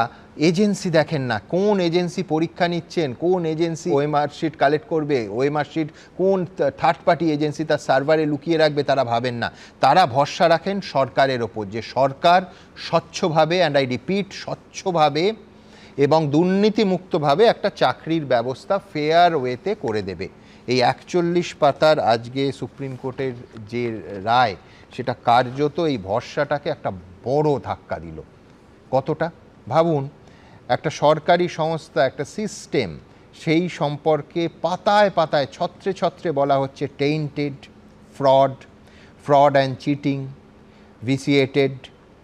এজেন্সি দেখেন না, কোন এজেন্সি পরীক্ষা নিচ্ছেন, কোন এজেন্সি ওএমআর শিট কালেক্ট করবে, ওএমআর শিট কোন থার্ড পার্টি এজেন্সি তার সার্ভারে লুকিয়ে রাখবে, তারা ভাবেন না। তারা ভরসা রাখেন সরকারের ওপর, যে সরকার স্বচ্ছভাবে, অ্যান্ড আই রিপিট, স্বচ্ছভাবে এবং দুর্নীতিমুক্তভাবে একটা চাকরির ব্যবস্থা ফেয়ার ওয়েতে করে দেবে। এই 41 পাতার আজকে সুপ্রিম কোর্টের যে রায়, সেটা কার্যত এই ভরসাটাকে একটা বড় ধাক্কা দিল। কতটা ভাবুন, একটা সরকারি সংস্থা, একটা সিস্টেম, সেই সম্পর্কে পাতায় পাতায় ছত্রে ছত্রে বলা হচ্ছে tainted, fraud and cheating, ভিসিয়েটেড,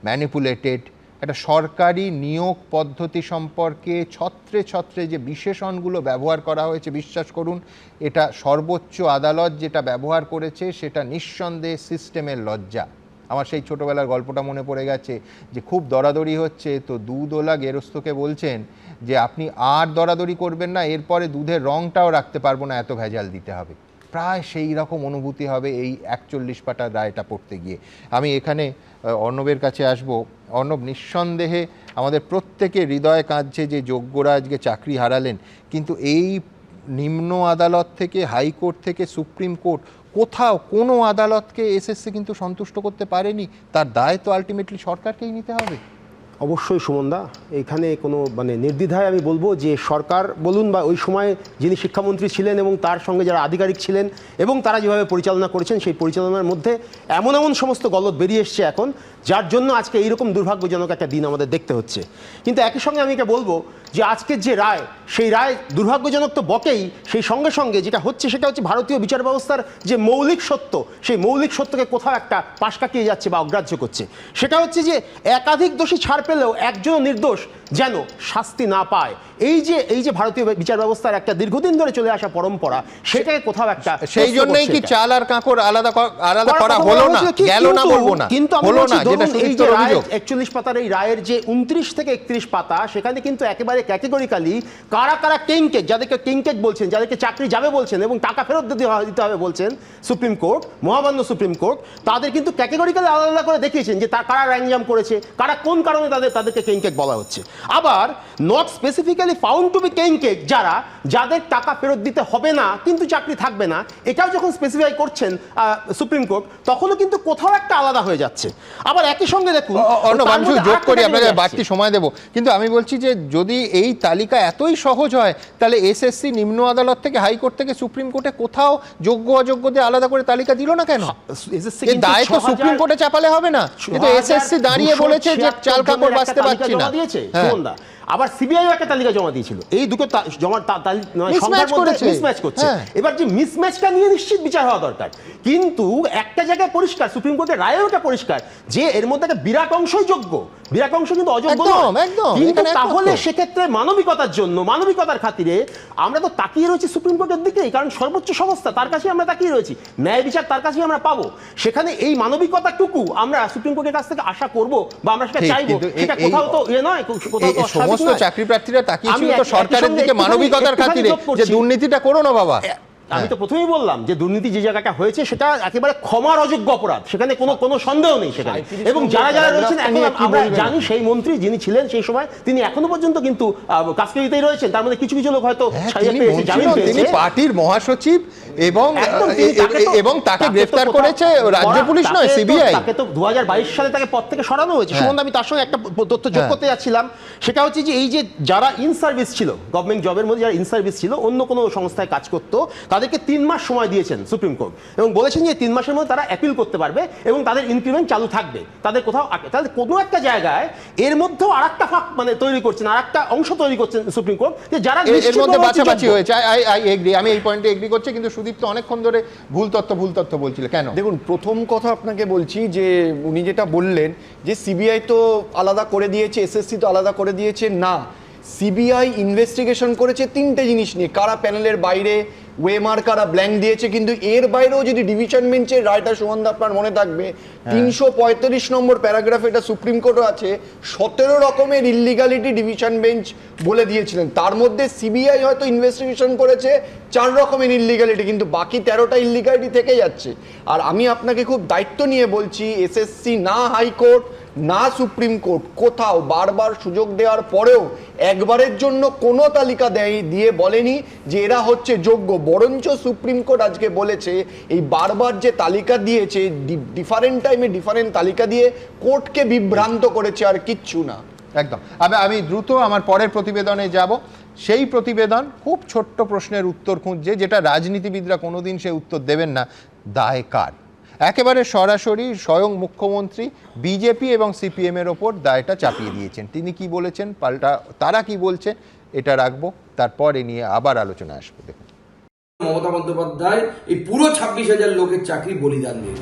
manipulated. একটা সরকারি নিয়োগ পদ্ধতি সম্পর্কে ছত্রে ছত্রে যে বিশেষণগুলো ব্যবহার করা হয়েছে, বিশ্বাস করুন, এটা সর্বোচ্চ আদালত যেটা ব্যবহার করেছে সেটা নিঃসন্দেহে সিস্টেমের লজ্জা। আমার সেই ছোটোবেলার গল্পটা মনে পড়ে গেছে, যে খুব দরাদরি হচ্ছে, তো দুধওয়ালা গেরস্তকে বলছেন যে আপনি আর দরাদরি করবেন না, এরপরে দুধের রঙটাও রাখতে পারবো না, এত ভেজাল দিতে হবে। প্রায় সেই রকম অনুভূতি হবে এই 41 পাতার রায়টা পড়তে গিয়ে। আমি এখানে অর্ণবের কাছে আসব। অর্ণব, নিঃসন্দেহে আমাদের প্রত্যেকের হৃদয়ে কাঁদছে যে যোগ্যরা আজকে চাকরি হারালেন, কিন্তু এই নিম্ন আদালত থেকে, হাইকোর্ট থেকে সুপ্রিম কোর্ট, কোথাও কোনো আদালতকে এসএসসি কিন্তু সন্তুষ্ট করতে পারেনি। তার দায় তো আলটিমেটলি সরকারকেই নিতে হবে। অবশ্যই সুমনদা, এখানে কোনো নির্দ্বিধায় আমি বলবো যে সরকার বলুন বা ওই সময় যিনি শিক্ষামন্ত্রী ছিলেন এবং তার সঙ্গে যারা আধিকারিক ছিলেন এবং তারা যেভাবে পরিচালনা করেছেন, সেই পরিচালনার মধ্যে এমন সমস্ত গলদ বেরিয়ে এসছে এখন, যার জন্য আজকে এইরকম দুর্ভাগ্যজনক একটা দিন আমাদের দেখতে হচ্ছে। কিন্তু একই সঙ্গে আমি এটা বলবো যে আজকের যে রায়, সেই রায় দুর্ভাগ্যজনক তো বটেই, সেই সঙ্গে সঙ্গে যেটা হচ্ছে সেটা হচ্ছে ভারতীয় বিচার ব্যবস্থার যে মৌলিক সত্য, সেই মৌলিক সত্যকে কোথাও একটা পাশ কাটিয়ে যাচ্ছে বা অগ্রাহ্য করছে। সেটা হচ্ছে যে একাধিক দোষী ছাড় পেলেও একজনও নির্দোষ যেন শাস্তি না পায়। এই যে ভারতীয় বিচার ব্যবস্থার একটা দীর্ঘদিন ধরে চলে আসা পরম্পরা, সেটাকে কোথাও একটা, সেই জন্যই কি চাল আর কাঁকড় আলাদা করা হলো না, গেল না বলবো না, কিন্তু হলো না, যেটা এই যে রায় অভিযোগ 41 পাতার এই রায়ের যে 29 থেকে 31 পাতা, সেখানে কিন্তু একেবারে ক্যাটেগরিক্যালি কারা কারা কিংকেক, যাদেরকে কিংকেক বলছেন, যাদেরকে চাকরি যাবে বলছেন এবং টাকা ফেরত দিতে হবে বলছেন সুপ্রিম কোর্ট, মহামান্য সুপ্রিম কোর্ট, তাদের কিন্তু ক্যাটেগরিক্যালি আলাদা করে দেখিয়েছেন যে কারা র্যাঙ্কজাম করেছে, কারা কোন কারণে তাদেরকে কিংকেক বলা হচ্ছে। আবার not specifically found to be king cake যাদের টাকা ফেরত দিতে হবে না কিন্তু চাকরি থাকবে না, এটাও যখন স্পেসিফাই করছেন সুপ্রিম কোর্ট, তখনও কিন্তু কোথাও একটা আলাদা হয়ে যাচ্ছে। আবার একই সঙ্গে দেখুন, যোগ করি, আপনাকে বাড়তি সময় দেব, কিন্তু আমি বলছি যে যদি এই তালিকা এতই সহজ হয়, তাহলে এসএসসি নিম্ন আদালত থেকে, হাইকোর্ট থেকে সুপ্রিম কোর্টে কোথাও যোগ্য অযোগ্যদের আলাদা করে তালিকা দিল না কেন? এই দায় তো সুপ্রিম কোর্টে চাপালে হবে না। কিন্তু এসএসসি দাঁড়িয়ে বলেছে যে চাল কাপড় বাঁচতে পারছি না। আবার সিবিআইও একটা তালিকা জমা দিয়েছিল, এই দুটো মিসম্যাচ করছে। এবার যে মিসম্যাচটা নিয়ে নিশ্চিত বিচার হওয়া দরকার, কিন্তু একটা জায়গায় পরিষ্কার, সুপ্রিম কোর্টের রায়েও এটা পরিষ্কার যে এর মধ্যে একটা বিরাট অংশই যোগ্য, বিরাট অংশ কিন্তু অযোগ্য একদম, নয়। একদম, কিন্তু এখানে একমত তাহলে তো। সেক্ষেত্রে মানবিকতার জন্য, মানবিকতার খাতিরে আমরা তো তাকিয়ে রয়েছি সুপ্রিম কোর্টের দিকেই, কারণ সর্বোচ্চ সংস্থা, তার কাছেই আমরা তাকিয়ে রয়েছি, ন্যায় বিচার তার কাছেই আমরা পাবো। সেখানে এই মানবিকতাটুকু আমরা সুপ্রিম কোর্টের কাছ থেকে আশা করব বা আমরা সেটা ঠিক, চাইবো, কিন্তু সেটা এই- কোথাও তো নয়, কোথাও তো এই অস্বাভাবিক সমস্ত নয়। চাকরি প্রার্থীরা তাকিয়েছিল আমি তো সরকারের দিকে মানবিকতার খাতিরে, যে দুর্নীতিটা করো না বাবা। আমি তো প্রথমেই বললাম যে দুর্নীতি যে জায়গাটা হয়েছে সেটা একেবারে ক্ষমার অযোগ্য অপরাধ, সেখানে কোনো সন্দেহ নেই সেখানে। এবং যারা যারা রয়েছেন এখন আমরা জানি, সেই মন্ত্রী যিনি ছিলেন সেই সময় তিনি এখনো পর্যন্ত কিন্তু কাস্টডিতেই রয়েছেন, তার মধ্যে কিছু কিছু লোক হয়তো তিনি পার্টির মহাসচিব এবং তাকে গ্রেফতার করেছে রাজ্য পুলিশ নয়, সিবিআই। তাকে তো 2022 সালে তাকে পদ থেকে সরানো হয়েছে। সুমন, আমি তার সঙ্গে একটা তথ্য যোগ করতে যাচ্ছিলাম, সেটা হচ্ছে যে এই যে যারা ইন সার্ভিস ছিল, গভর্নমেন্ট জবের মধ্যে যারা ইন সার্ভিস ছিল, অন্য কোনো সংস্থায় কাজ করতো, তাদেরকে 3 মাস সময় দিয়েছেন সুপ্রিম কোর্ট এবং বলেছেন যে 3 মাসের মধ্যে তারা অ্যাপিল করতে পারবে এবং তাদের ইনক্রিমেন্ট চালু থাকবে। তাদের কোথাও তাদের কোনো একটা জায়গায় এর মধ্যেও আরেকটা ফাঁক তৈরি করছেন, আরেকটা অংশ তৈরি করছেন সুপ্রিম কোর্ট, যে যারা এর মধ্যে বাছাবাছি হয়েছে। আই এগ্রি, আমি এই পয়েন্টে এগ্রি করছি, কিন্তু সুদীপ তো অনেকক্ষণ ধরে ভুল তথ্য বলছিল কেন? দেখুন, প্রথম কথা আপনাকে বলছি যে উনি যেটা বললেন যে সিবিআই তো আলাদা করে দিয়েছে, এসএসসি তো আলাদা করে দিয়েছে, না, সিবিআই ইনভেস্টিগেশন করেছে 3টে জিনিস নিয়ে, কারা প্যানেলের বাইরে, ওয়েমার কারা ব্ল্যাঙ্ক দিয়েছে, কিন্তু এর বাইরেও যদি ডিভিশন বেঞ্চের রায়টা সুমন আপনার মনে থাকবে 335 নম্বর প্যারাগ্রাফ, এটা সুপ্রিম কোর্টও আছে, 17 রকমের ইল্লিগালিটি ডিভিশন বেঞ্চ বলে দিয়েছিলেন। তার মধ্যে সিবিআই হয়তো ইনভেস্টিগেশন করেছে 4 রকমের ইল্লিগালিটি, কিন্তু বাকি 13টা ইল্লিগালিটি থেকে যাচ্ছে। আর আমি আপনাকে খুব দায়িত্ব নিয়ে বলছি, এসএসসি না হাইকোর্ট না সুপ্রিম কোর্ট কোথাও বারবার সুযোগ দেওয়ার পরেও একবারের জন্য কোনো তালিকা দিয়ে বলেনি যে এরা হচ্ছে যোগ্য। বরঞ্চ সুপ্রিম কোর্ট আজকে বলেছে এই বারবার যে তালিকা দিয়েছে, ডিফারেন্ট টাইমে ডিফারেন্ট তালিকা দিয়ে কোর্টকে বিভ্রান্ত করেছে, আর কিচ্ছু না। একদম। আমি দ্রুত আমার পরের প্রতিবেদনে যাব। সেই প্রতিবেদন খুব ছোট্ট প্রশ্নের উত্তর খুঁজছে, যেটা রাজনীতিবিদরা কোনোদিন সে উত্তর দেবেন না। দায় কার? একেবারে সরাসরি স্বয়ং মুখ্যমন্ত্রী বিজেপি এবং সিপিএম এর ওপর দায়টা চাপিয়ে দিয়েছেন। তিনি কি বলেছেন, পাল্টা তারা কি বলছেন, এটা রাখবো, তারপর এ নিয়ে আবার আলোচনা আসবো। দেখুন, মমতা বন্দ্যোপাধ্যায় এই পুরো 26,000 লোকের চাকরি বলিদান দিয়ে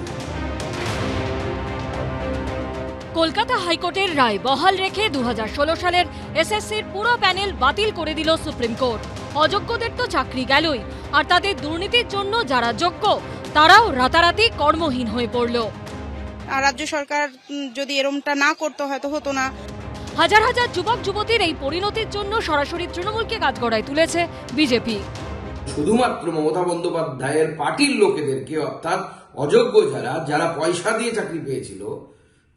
কলকাতা হাইকোর্টের রায় বহাল রেখে 2016 সালের এসএসসির পুরো প্যানেল বাতিল করে দিল সুপ্রিম কোর্ট। অযোগ্যদের তো চাকরি গেলই, আর তাদের দুর্নীতির জন্য যারা যোগ্য তারাও রাতারাতি কর্মহীন হয়ে পড়ল। রাজ্য সরকার যদি এরমটা না করতে হয়তো হতো না। হাজার হাজার যুবক যুবতীর এই পরিণতির জন্য সরাসরি তৃণমূলকে কাঠগড়ায় তুলেছে বিজেপি। শুধুমাত্র মমতা বন্দ্যোপাধ্যায়ের পার্টির লোকেদেরকে, অর্থাৎ অযোগ্য যারা পয়সা দিয়ে চাকরি পেয়েছিল,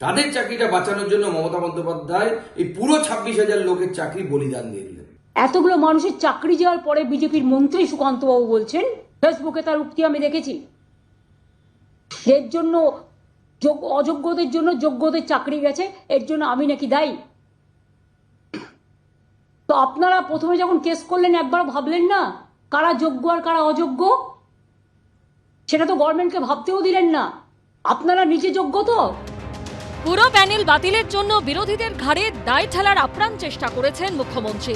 তাদের চাকরিটা বাঁচানোর জন্য মমতা বন্দ্যোপাধ্যায় এই পুরো 26,000 লোকের চাকরি বলিদান দিয়ে দিলেন। এতগুলো মানুষের চাকরি যাওয়ার পরে বিজেপির মন্ত্রী সুকান্ত বাবু বলছেন, ফেসবুকে তার উক্তি আমি দেখেছি, এর জন্য অযোগ্যদের জন্য যোগ্যদের চাকরি গেছে, এর জন্য আমি নাকি দায়ী। তো আপনারা প্রথমে যখন কেস করলেন একবার ভাবলেন না কারা যোগ্য আর কারা অযোগ্য? সেটা তো গভর্নমেন্টকে ভাবতেও দিলেন না। আপনারা নিজে যোগ্য তো? পুরো প্যানেল বাতিলের জন্য বিরোধীদের ঘাড়ে দায় ঠেলার আপ্রাণ চেষ্টা করেছেন মুখ্যমন্ত্রী।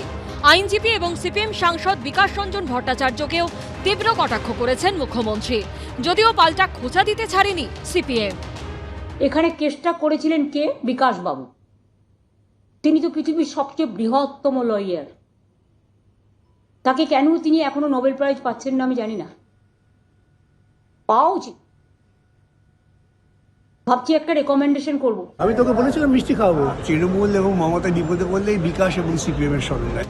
আইনজীবী এবং সিপিএম সাংসদ বিকাশ রঞ্জন ভট্টাচার্যকেও তীব্র কটাক্ষ করেছেন মুখ্যমন্ত্রী, যদিও পাল্টা খোঁচা দিতে ছাড়েনি সিপিএম। এখানে কেসটা করেছিলেন কে? বিকাশ বাবু। তিনি তো পৃথিবীর সবচেয়ে বৃহত্তম লয়ার। তাকে কেন তিনি এখনো নোবেল প্রাইজ পাচ্ছেন না আমি জানি না। পাওয়া উচিত। ভাবছি একটা রেকমেন্ডেশন করব। আমি তোকে বলেছিলাম মিষ্টি খাওয়াবো। তৃণমূল এবং মমতা বিপদে পড়লেই বিকাশ এবং সিপিএম এর সঙ্গে।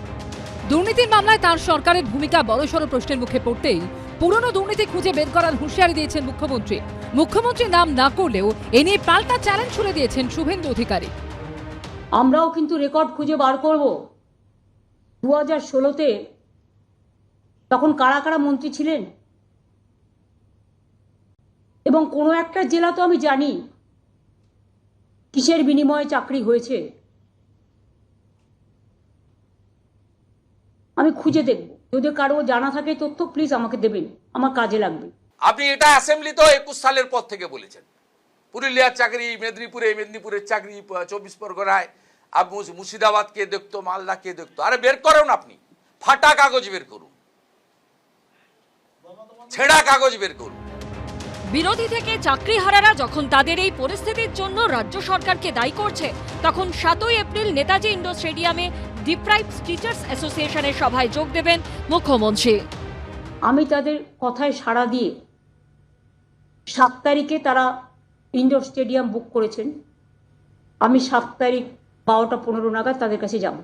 দুর্নীতির মামলায় তার সরকারের ভূমিকা বড়সড় প্রশ্নের মুখে পড়তেই পুরনো দুর্নীতি খুঁজে বের করার হুঁশিয়ারি দিয়েছেন মুখ্যমন্ত্রী। মুখ্যমন্ত্রী নাম না করলেও এ নিয়ে পাল্টা চ্যালেঞ্জ ছুড়ে দিয়েছেন শুভেন্দু অধিকারী। আমরাও কিন্তু রেকর্ড খুঁজে বার করব। 2016-তে তখন কারা কারা মন্ত্রী ছিলেন, এবং কোনো একটা জেলা তো আমি জানি কিসের বিনিময়ে চাকরি হয়েছে। আমি খুঁজে দেখব, যদি কারো জানা থাকে তথ্য প্লিজ আমাকে দেবেন, আমার কাজে লাগবে। আপনি এটা অ্যাসেম্বলিতেও 21 সালের পর থেকে বলেছেন, পুরুলিয়ার চাকরি, মেদিনীপুরের চাকরি, 24 পরগনায়, মুর্শিদাবাদ কে দেখতো, মালদা কে দেখতো। আরে বের করুন, আপনি ফাটা কাগজ বের করুন, ছেঁড়া কাগজ বের করুন। বিরোধী থেকে চাকরিহারারা যখন তাদের এই পরিস্থিতির জন্য রাজ্য সরকারকে দায়ী করছে, তখন 7ই এপ্রিল নেতাজি ইন্ডোর স্টেডিয়ামে ডিপ্রাইভড টিচার্স অ্যাসোসিয়েশনের সভায় যোগ দেবেন মুখ্যমন্ত্রী। আমি তাদের কথায় সাড়া দিয়ে 7 তারিখে তারা ইন্ডোর স্টেডিয়াম বুক করেছেন। আমি 7 তারিখ 12টা 15 নাগাদ তাদের কাছে যাব,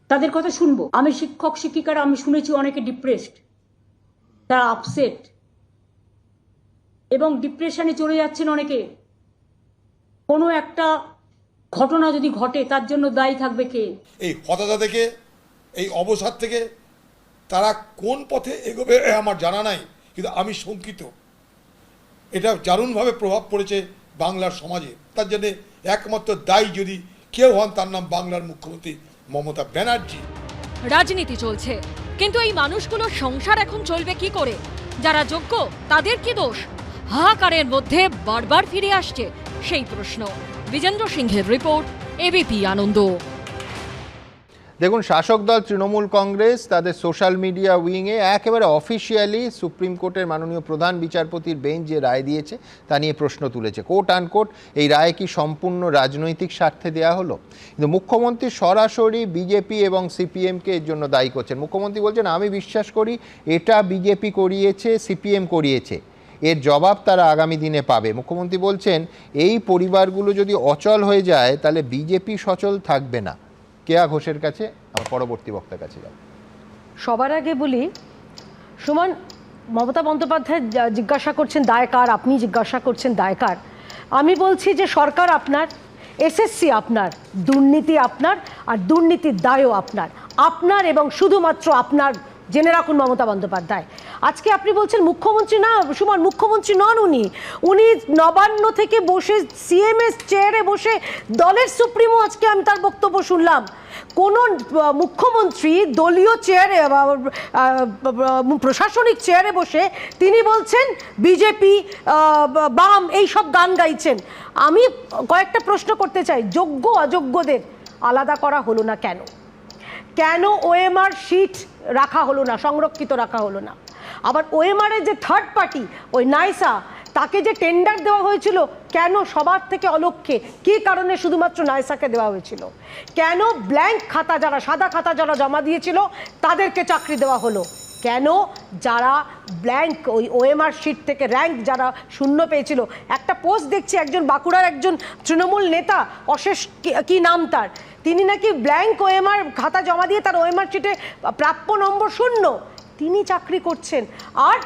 তাদের কথা শুনবো। আমি শিক্ষক শিক্ষিকারা, আমি শুনেছি অনেকে ডিপ্রেসড, তারা আপসেট এবং ডিপ্রেশনে চলে যাচ্ছেন অনেকে। কোনো একটা ঘটনা যদি ঘটে তার জন্য দায়ী থাকবে কে? এই হতাশা থেকে, এই অবসাদ থেকে তারা কোন পথে এগোবে আমার জানা নাই, কিন্তু আমি শঙ্কিত। এটা দারুণভাবে প্রভাব পড়েছে বাংলার সমাজে। তার জন্য একমাত্র দায়ী যদি কেউ হন, তার নাম বাংলার মুখ্যমন্ত্রী মমতা ব্যানার্জি। রাজনীতি চলছে, কিন্তু এই মানুষগুলোর সংসার এখন চলবে কি করে? যারা যোগ্য তাদের কি দোষ? হাহাকারের মধ্যে বারবার ফিরে আসছে সেই প্রশ্ন। বিজেন্দ্র সিংহের রিপোর্ট, এবিপি আনন্দ। দেখুন, শাসক দল তৃণমূল কংগ্রেস তাদের সোশ্যাল মিডিয়া উইংয়ে একেবারে অফিসিয়ালি সুপ্রিম কোর্টের মাননীয় প্রধান বিচারপতির বেঞ্চ যে রায় দিয়েছে তা নিয়ে প্রশ্ন তুলেছে। কোট আনকোট, এই রায় কি সম্পূর্ণ রাজনৈতিক স্বার্থে দেওয়া হলো? কিন্তু মুখ্যমন্ত্রী সরাসরি বিজেপি এবং সিপিএমকে এর জন্য দায়ী করছেন। মুখ্যমন্ত্রী বলছেন, আমি বিশ্বাস করি এটা বিজেপি করিয়েছে, সিপিএম করিয়েছে, এর জবাব তারা আগামী দিনে পাবে। মুখ্যমন্ত্রী বলছেন, এই পরিবারগুলো যদি অচল হয়ে যায় তাহলে বিজেপি সচল থাকবে না। কেয়া ঘোষের কাছে, আমার পরবর্তী বক্তার কাছে যাব। সবার আগে বলি, সুমন, মমতা বন্দ্যোপাধ্যায় জিজ্ঞাসা করছেন দায় কার, আপনি জিজ্ঞাসা করছেন দায় কার। আমি বলছি যে সরকার আপনার, এসএসসি আপনার, দুর্নীতি আপনার, আর দুর্নীতির দায়ও আপনার, আপনার এবং শুধুমাত্র আপনার। জেনে রাখুন মমতা বন্দ্যোপাধ্যায়, আজকে আপনি বলছেন মুখ্যমন্ত্রী না, সুমন, মুখ্যমন্ত্রী নন উনি। উনি নবান্ন থেকে বসে সিএমএস চেয়ারে বসে দলের সুপ্রিমো, আজকে আমি তার বক্তব্য শুনলাম। কোন মুখ্যমন্ত্রী দলীয় চেয়ারে, প্রশাসনিক চেয়ারে বসে তিনি বলছেন বিজেপি, বাম, এই সব গান গাইছেন। আমি কয়েকটা প্রশ্ন করতে চাই। যোগ্য অযোগ্যদের আলাদা করা হলো না কেন? কেন ওএমআর শিট রাখা হলো না, সংরক্ষিত রাখা হলো না? আবার ওএমআরের যে থার্ড পার্টি, ওই নাইসা, তাকে যে টেন্ডার দেওয়া হয়েছিল, কেন সবার থেকে অলক্ষ্যে, কী কারণে শুধুমাত্র নাইসাকে দেওয়া হয়েছিল? কেন ব্ল্যাঙ্ক খাতা, যারা সাদা খাতা যারা জমা দিয়েছিল তাদেরকে চাকরি দেওয়া হলো? কেন যারা ব্ল্যাঙ্ক, ওই ওএমআর শিট থেকে র্যাঙ্ক যারা শূন্য পেয়েছিল? একটা পোস্ট দেখছি, একজন বাঁকুড়ার একজন তৃণমূল নেতা, অশেষ কি নাম তার, তিনি নাকি ব্ল্যাঙ্ক ওএমআর খাতা জমা দিয়ে তার ওএমআর শিটে প্রাপ্য নম্বর 0, তিনি চাকরি করছেন। আর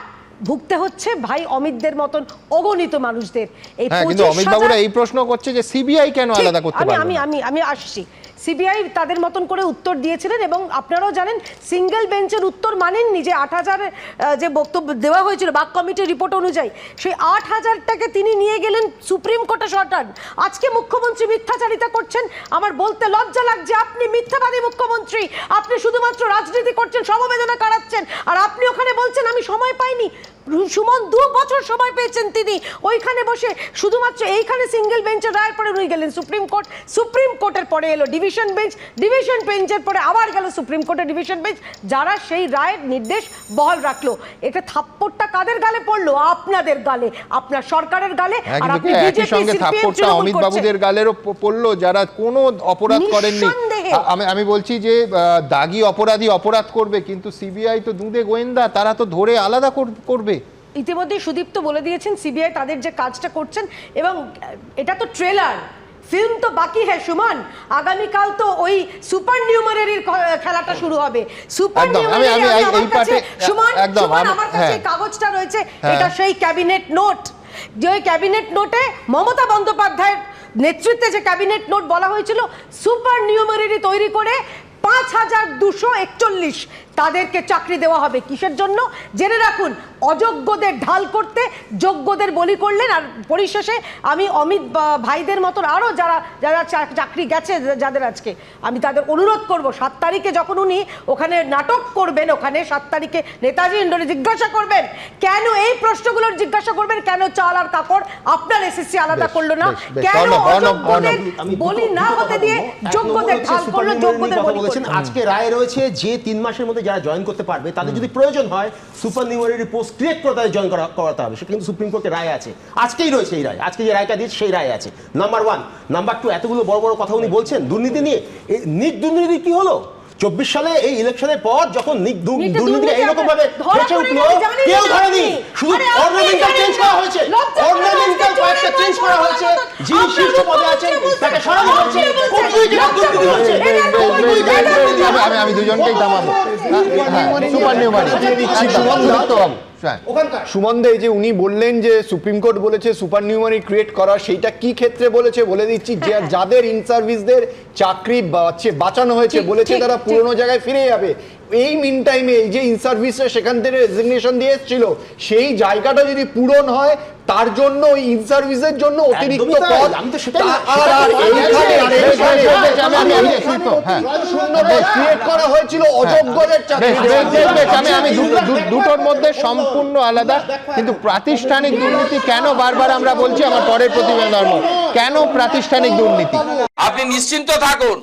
ভুগতে হচ্ছে ভাই অমিতদের মতন অগণিত মানুষদের। এই কিন্তু অমিত বাবুরা এই প্রশ্ন করছে যে সিবিআই কেন আলাদা করতে পারবে না? আমি আসছি। সিবিআই তাদের মতন করে উত্তর দিয়েছিলেন এবং আপনারাও জানেন সিঙ্গেল বেঞ্চের উত্তর মানেননি। যে 8,000 যে বক্তব্য দেওয়া হয়েছিল বাক কমিটির রিপোর্ট অনুযায়ী, সেই 8,000টাকে তিনি নিয়ে গেলেন সুপ্রিম কোর্টে শটান। আজকে মুখ্যমন্ত্রী মিথ্যাচারিতা করছেন, আমার বলতে লজ্জা লাগছে। আপনি মিথ্যাবাদী মুখ্যমন্ত্রী, আপনি শুধুমাত্র রাজনীতি করছেন, সমবেদনা কাটাচ্ছেন, আর আপনি ওখানে বলছেন আমি সময় পাইনি। সুমন, 2 বছর সময় পেয়েছেন তিনি ওইখানে বসে, শুধুমাত্র এইখানে সিঙ্গেল বেঞ্চের রায়ের পরে উনি গেলেন সুপ্রিম কোর্ট, সুপ্রিম কোর্টের পরে এলো ডিভিশন বেঞ্চ, ডিভিশন বেঞ্চের পরে আবার গেল সুপ্রিম কোর্টের ডিভিশন বেঞ্চ, যারা সেই রায়ের নির্দেশ বহাল রাখলো। এটা থাপ্পড়টা কাদের গালে পড়লো? আপনাদের গালে, আপনার সরকারের গালে। আর আপনি একই সঙ্গে থাপ্পড়টা অমিত বাবুদের গালেরও পড়লো, যারা কোনো অপরাধ করেননি। আমি বলছি যে দাগী অপরাধী অপরাধ করবে, কিন্তু সিবিআই তো দুধে গোয়েন্দা, তারা তো ধরে আলাদা করবে। ইতিমধ্যে সুদীপ্ত বলে দিয়েছেন সিবিআই তাদের যে কাজটা করছেন, এবং এটা তো ট্রেলার, ফিল্ম তো বাকি হ্যাঁ সুমন। আগামীকাল তো ওই সুপার নিউমারির খেলাটা শুরু হবে। সুপার নিউমারি আমার কাছে সুমন, আমার কাছে কাগজটা রয়েছে, এটা সেই ক্যাবিনেট নোট, যে ওই ক্যাবিনেট নোটে মমতা বন্দ্যোপাধ্যায়ের নেতৃত্বে যে ক্যাবিনেট নোট বলা হয়েছিল সুপার নিউমারি তৈরি করে 5,241 তাদেরকে চাকরি দেওয়া হবে। কিসের জন্য? জেনে রাখুন, অযোগ্যদের ঢাল করতে যোগ্যদের বলি করলেন। আর পরিশেষে আমি অমিত ভাইদের মতন আরও যারা যারা চাকরি গেছে যাদের, আজকে আমি তাদের অনুরোধ করব, 7 তারিখে যখন উনি ওখানে নাটক করবেন, ওখানে 7 তারিখে নেতাজি ইন্ডোরে জিজ্ঞাসা করবেন, কেন এই প্রশ্নগুলোর জিজ্ঞাসা করবেন, কেন চাল আর কাপড় আপনার এসএসসি আলাদা করলো না, কেন অযোগ্যদের বলি না হতে দিয়ে যোগ্যদের ঢাল করলো, যোগ্যদের বলি করলো। আজকে রায় রয়েছে যে 3 মাসের মধ্যে যারা জয়েন করতে পারবে তাদের যদি প্রয়োজন হয় সুপার নিউমারি পোস্ট ক্রিয়েট করে তাদের জয়েন করাতে হবে, সেটা কিন্তু সুপ্রিম কোর্টের রায় আছে, আজকেই রয়েছে এই রায়, আজকে যে রায়টা দিয়েছে সেই রায় আছে। নাম্বার 1। নাম্বার 2, এতগুলো বড় বড় কথা উনি বলছেন দুর্নীতি নিয়ে, নিট দুর্নীতি কি হলো? 24 সালে এই ইলেকশনের পর যখন দুর্নীতি এইরকম ভাবে বেঁচে উঠলো, কেউ ধরেনি, শুধু অর্নামেন্টাল চেঞ্জ করা হয়েছে, অর্নামেন্টাল কয়েকটা চেঞ্জ করা হয়েছে, যিনি শীর্ষ পদে আছেন তাকে সরানো হচ্ছে, আমি দুজনকেই থামাবো। সুপার নিউমারি সুমন দা, এই যে উনি বললেন যে সুপ্রিম কোর্ট বলেছে সুপার নিউমারি ক্রিয়েট করা, সেইটা কি ক্ষেত্রে বলেছে বলে দিচ্ছি। যে যাদের ইন সার্ভিসদের চাকরি বাঁচানো হয়েছে বলেছে তারা পুরনো জায়গায় ফিরে যাবে। এই মিন টাইমে এই যে ইন সার্ভিসরা সেখান থেকে রেজিগনেশন দিয়ে এসেছিল, সেই জায়গাটা যদি পূরণ হয় তার জন্য ওই ইন সার্ভিসের জন্য অতিরিক্ত পদ ক্রিয়েট করা হয়েছিল অযোগ্যদের চাকরি। আমি দুটোর মধ্যে সম্পূর্ণ আলাদা, কিন্তু প্রাতিষ্ঠানিক দুর্নীতি কেন বারবার আমরা বলছি, আমার পরের প্রতিবেদন কেন প্রাতিষ্ঠানিক দুর্নীতি। আপনি নিশ্চিন্ত থাকুন,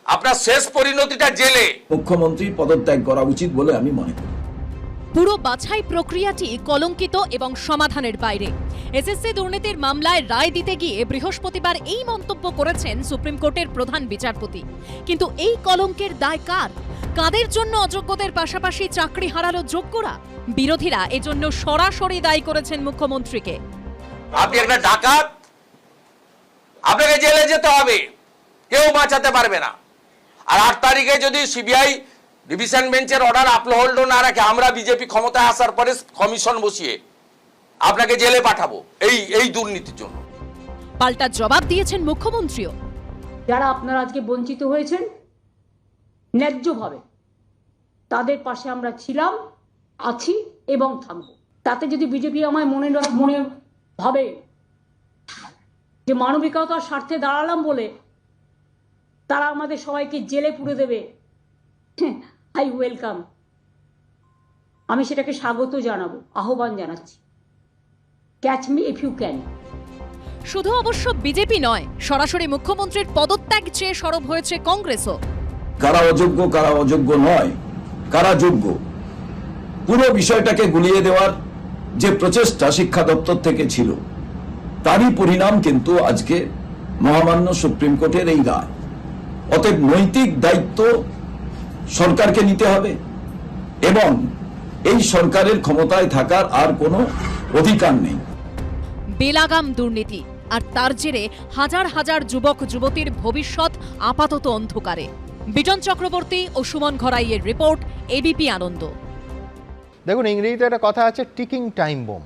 আপনার শেষ পরিণতিটা জেলে। মুখ্যমন্ত্রী পদত্যাগ করা উচিত বলে আমি মনে করি। পুরো বাছাই প্রক্রিয়াটি কলঙ্কিত এবং সমাধানের বাইরে। এসএসসি দুর্নীতির মামলায় রায় দিতে গিয়ে বৃহস্পতিবার এই মন্তব্য করেছেন সুপ্রিম কোর্টের প্রধান বিচারপতি। কিন্তু এই কলঙ্কের দায় কার? কাদের জন্য অযোগ্যদের পাশাপাশি চাকরি হারালো যোগ্যরা? বিরোধীরা এজন্য সরাসরি দায়ী করেছেন মুখ্যমন্ত্রীকে। আপনি একটা ডাকাত, আপনাকে জেলে যেতে হবে, কেউ বাঁচাতে পারবে না। আর 8 তারিখে যদি সিবিআই ডিভিশন বেঞ্চের অর্ডার আপহোল্ড না রাখে, আমরা বিজেপি ক্ষমতায় আসার পরে কমিশন বসিয়ে আপনাকে জেলে পাঠাবো এই দুর্নীতির জন্য। পাল্টা জবাব দিয়েছেন মুখ্যমন্ত্রীও। যারা আপনারা আজকে বঞ্চিত হয়েছেন ন্যায্যভাবে, তাদের পাশে আমরা ছিলাম, আছি এবং থাকব। তাতে যদি বিজেপি আমায় মনে ভাবে যে মানবিকতার স্বার্থে দাঁড়ালাম বলে তারা আমাদের সবাইকে জেলে পুরে দেবে, আই ওয়েলকাম। আমি সেটাকে স্বাগত জানাবো, আহ্বান জানাচ্ছি। Catch me if you can. শুধু অবশ্য বিজেপি নয়, সরাসরি মুখ্যমন্ত্রীর পদত্যাগ চেয়ে সরব হয়েছে কংগ্রেসও। কারা অযোগ্য কারা অযোগ্য নয়, কারা যোগ্য, পুরো বিষয়টাকে গুলিয়ে দেওয়ার যে প্রচেষ্টা শিক্ষা দপ্তর থেকে ছিল, তারই পরিণাম কিন্তু আজকে মহামান্য সুপ্রিম কোর্টের এই রায়। অতএব নৈতিক দায়িত্ব সরকারকে নিতে হবে এবং এই সরকারের ক্ষমতায় থাকার আর কোনো অধিকার নেই। বেলাগাম দুর্নীতি, আর তার জেরে হাজার হাজার যুবক যুবতীর ভবিষ্যৎ আপাতত অন্ধকারে। বিজন চক্রবর্তী ও সুমন ঘরাইয়ের রিপোর্ট, এবিপি আনন্দ। দেখুন, ইংরেজিতে একটা কথা আছে টিকিং টাইম বোম।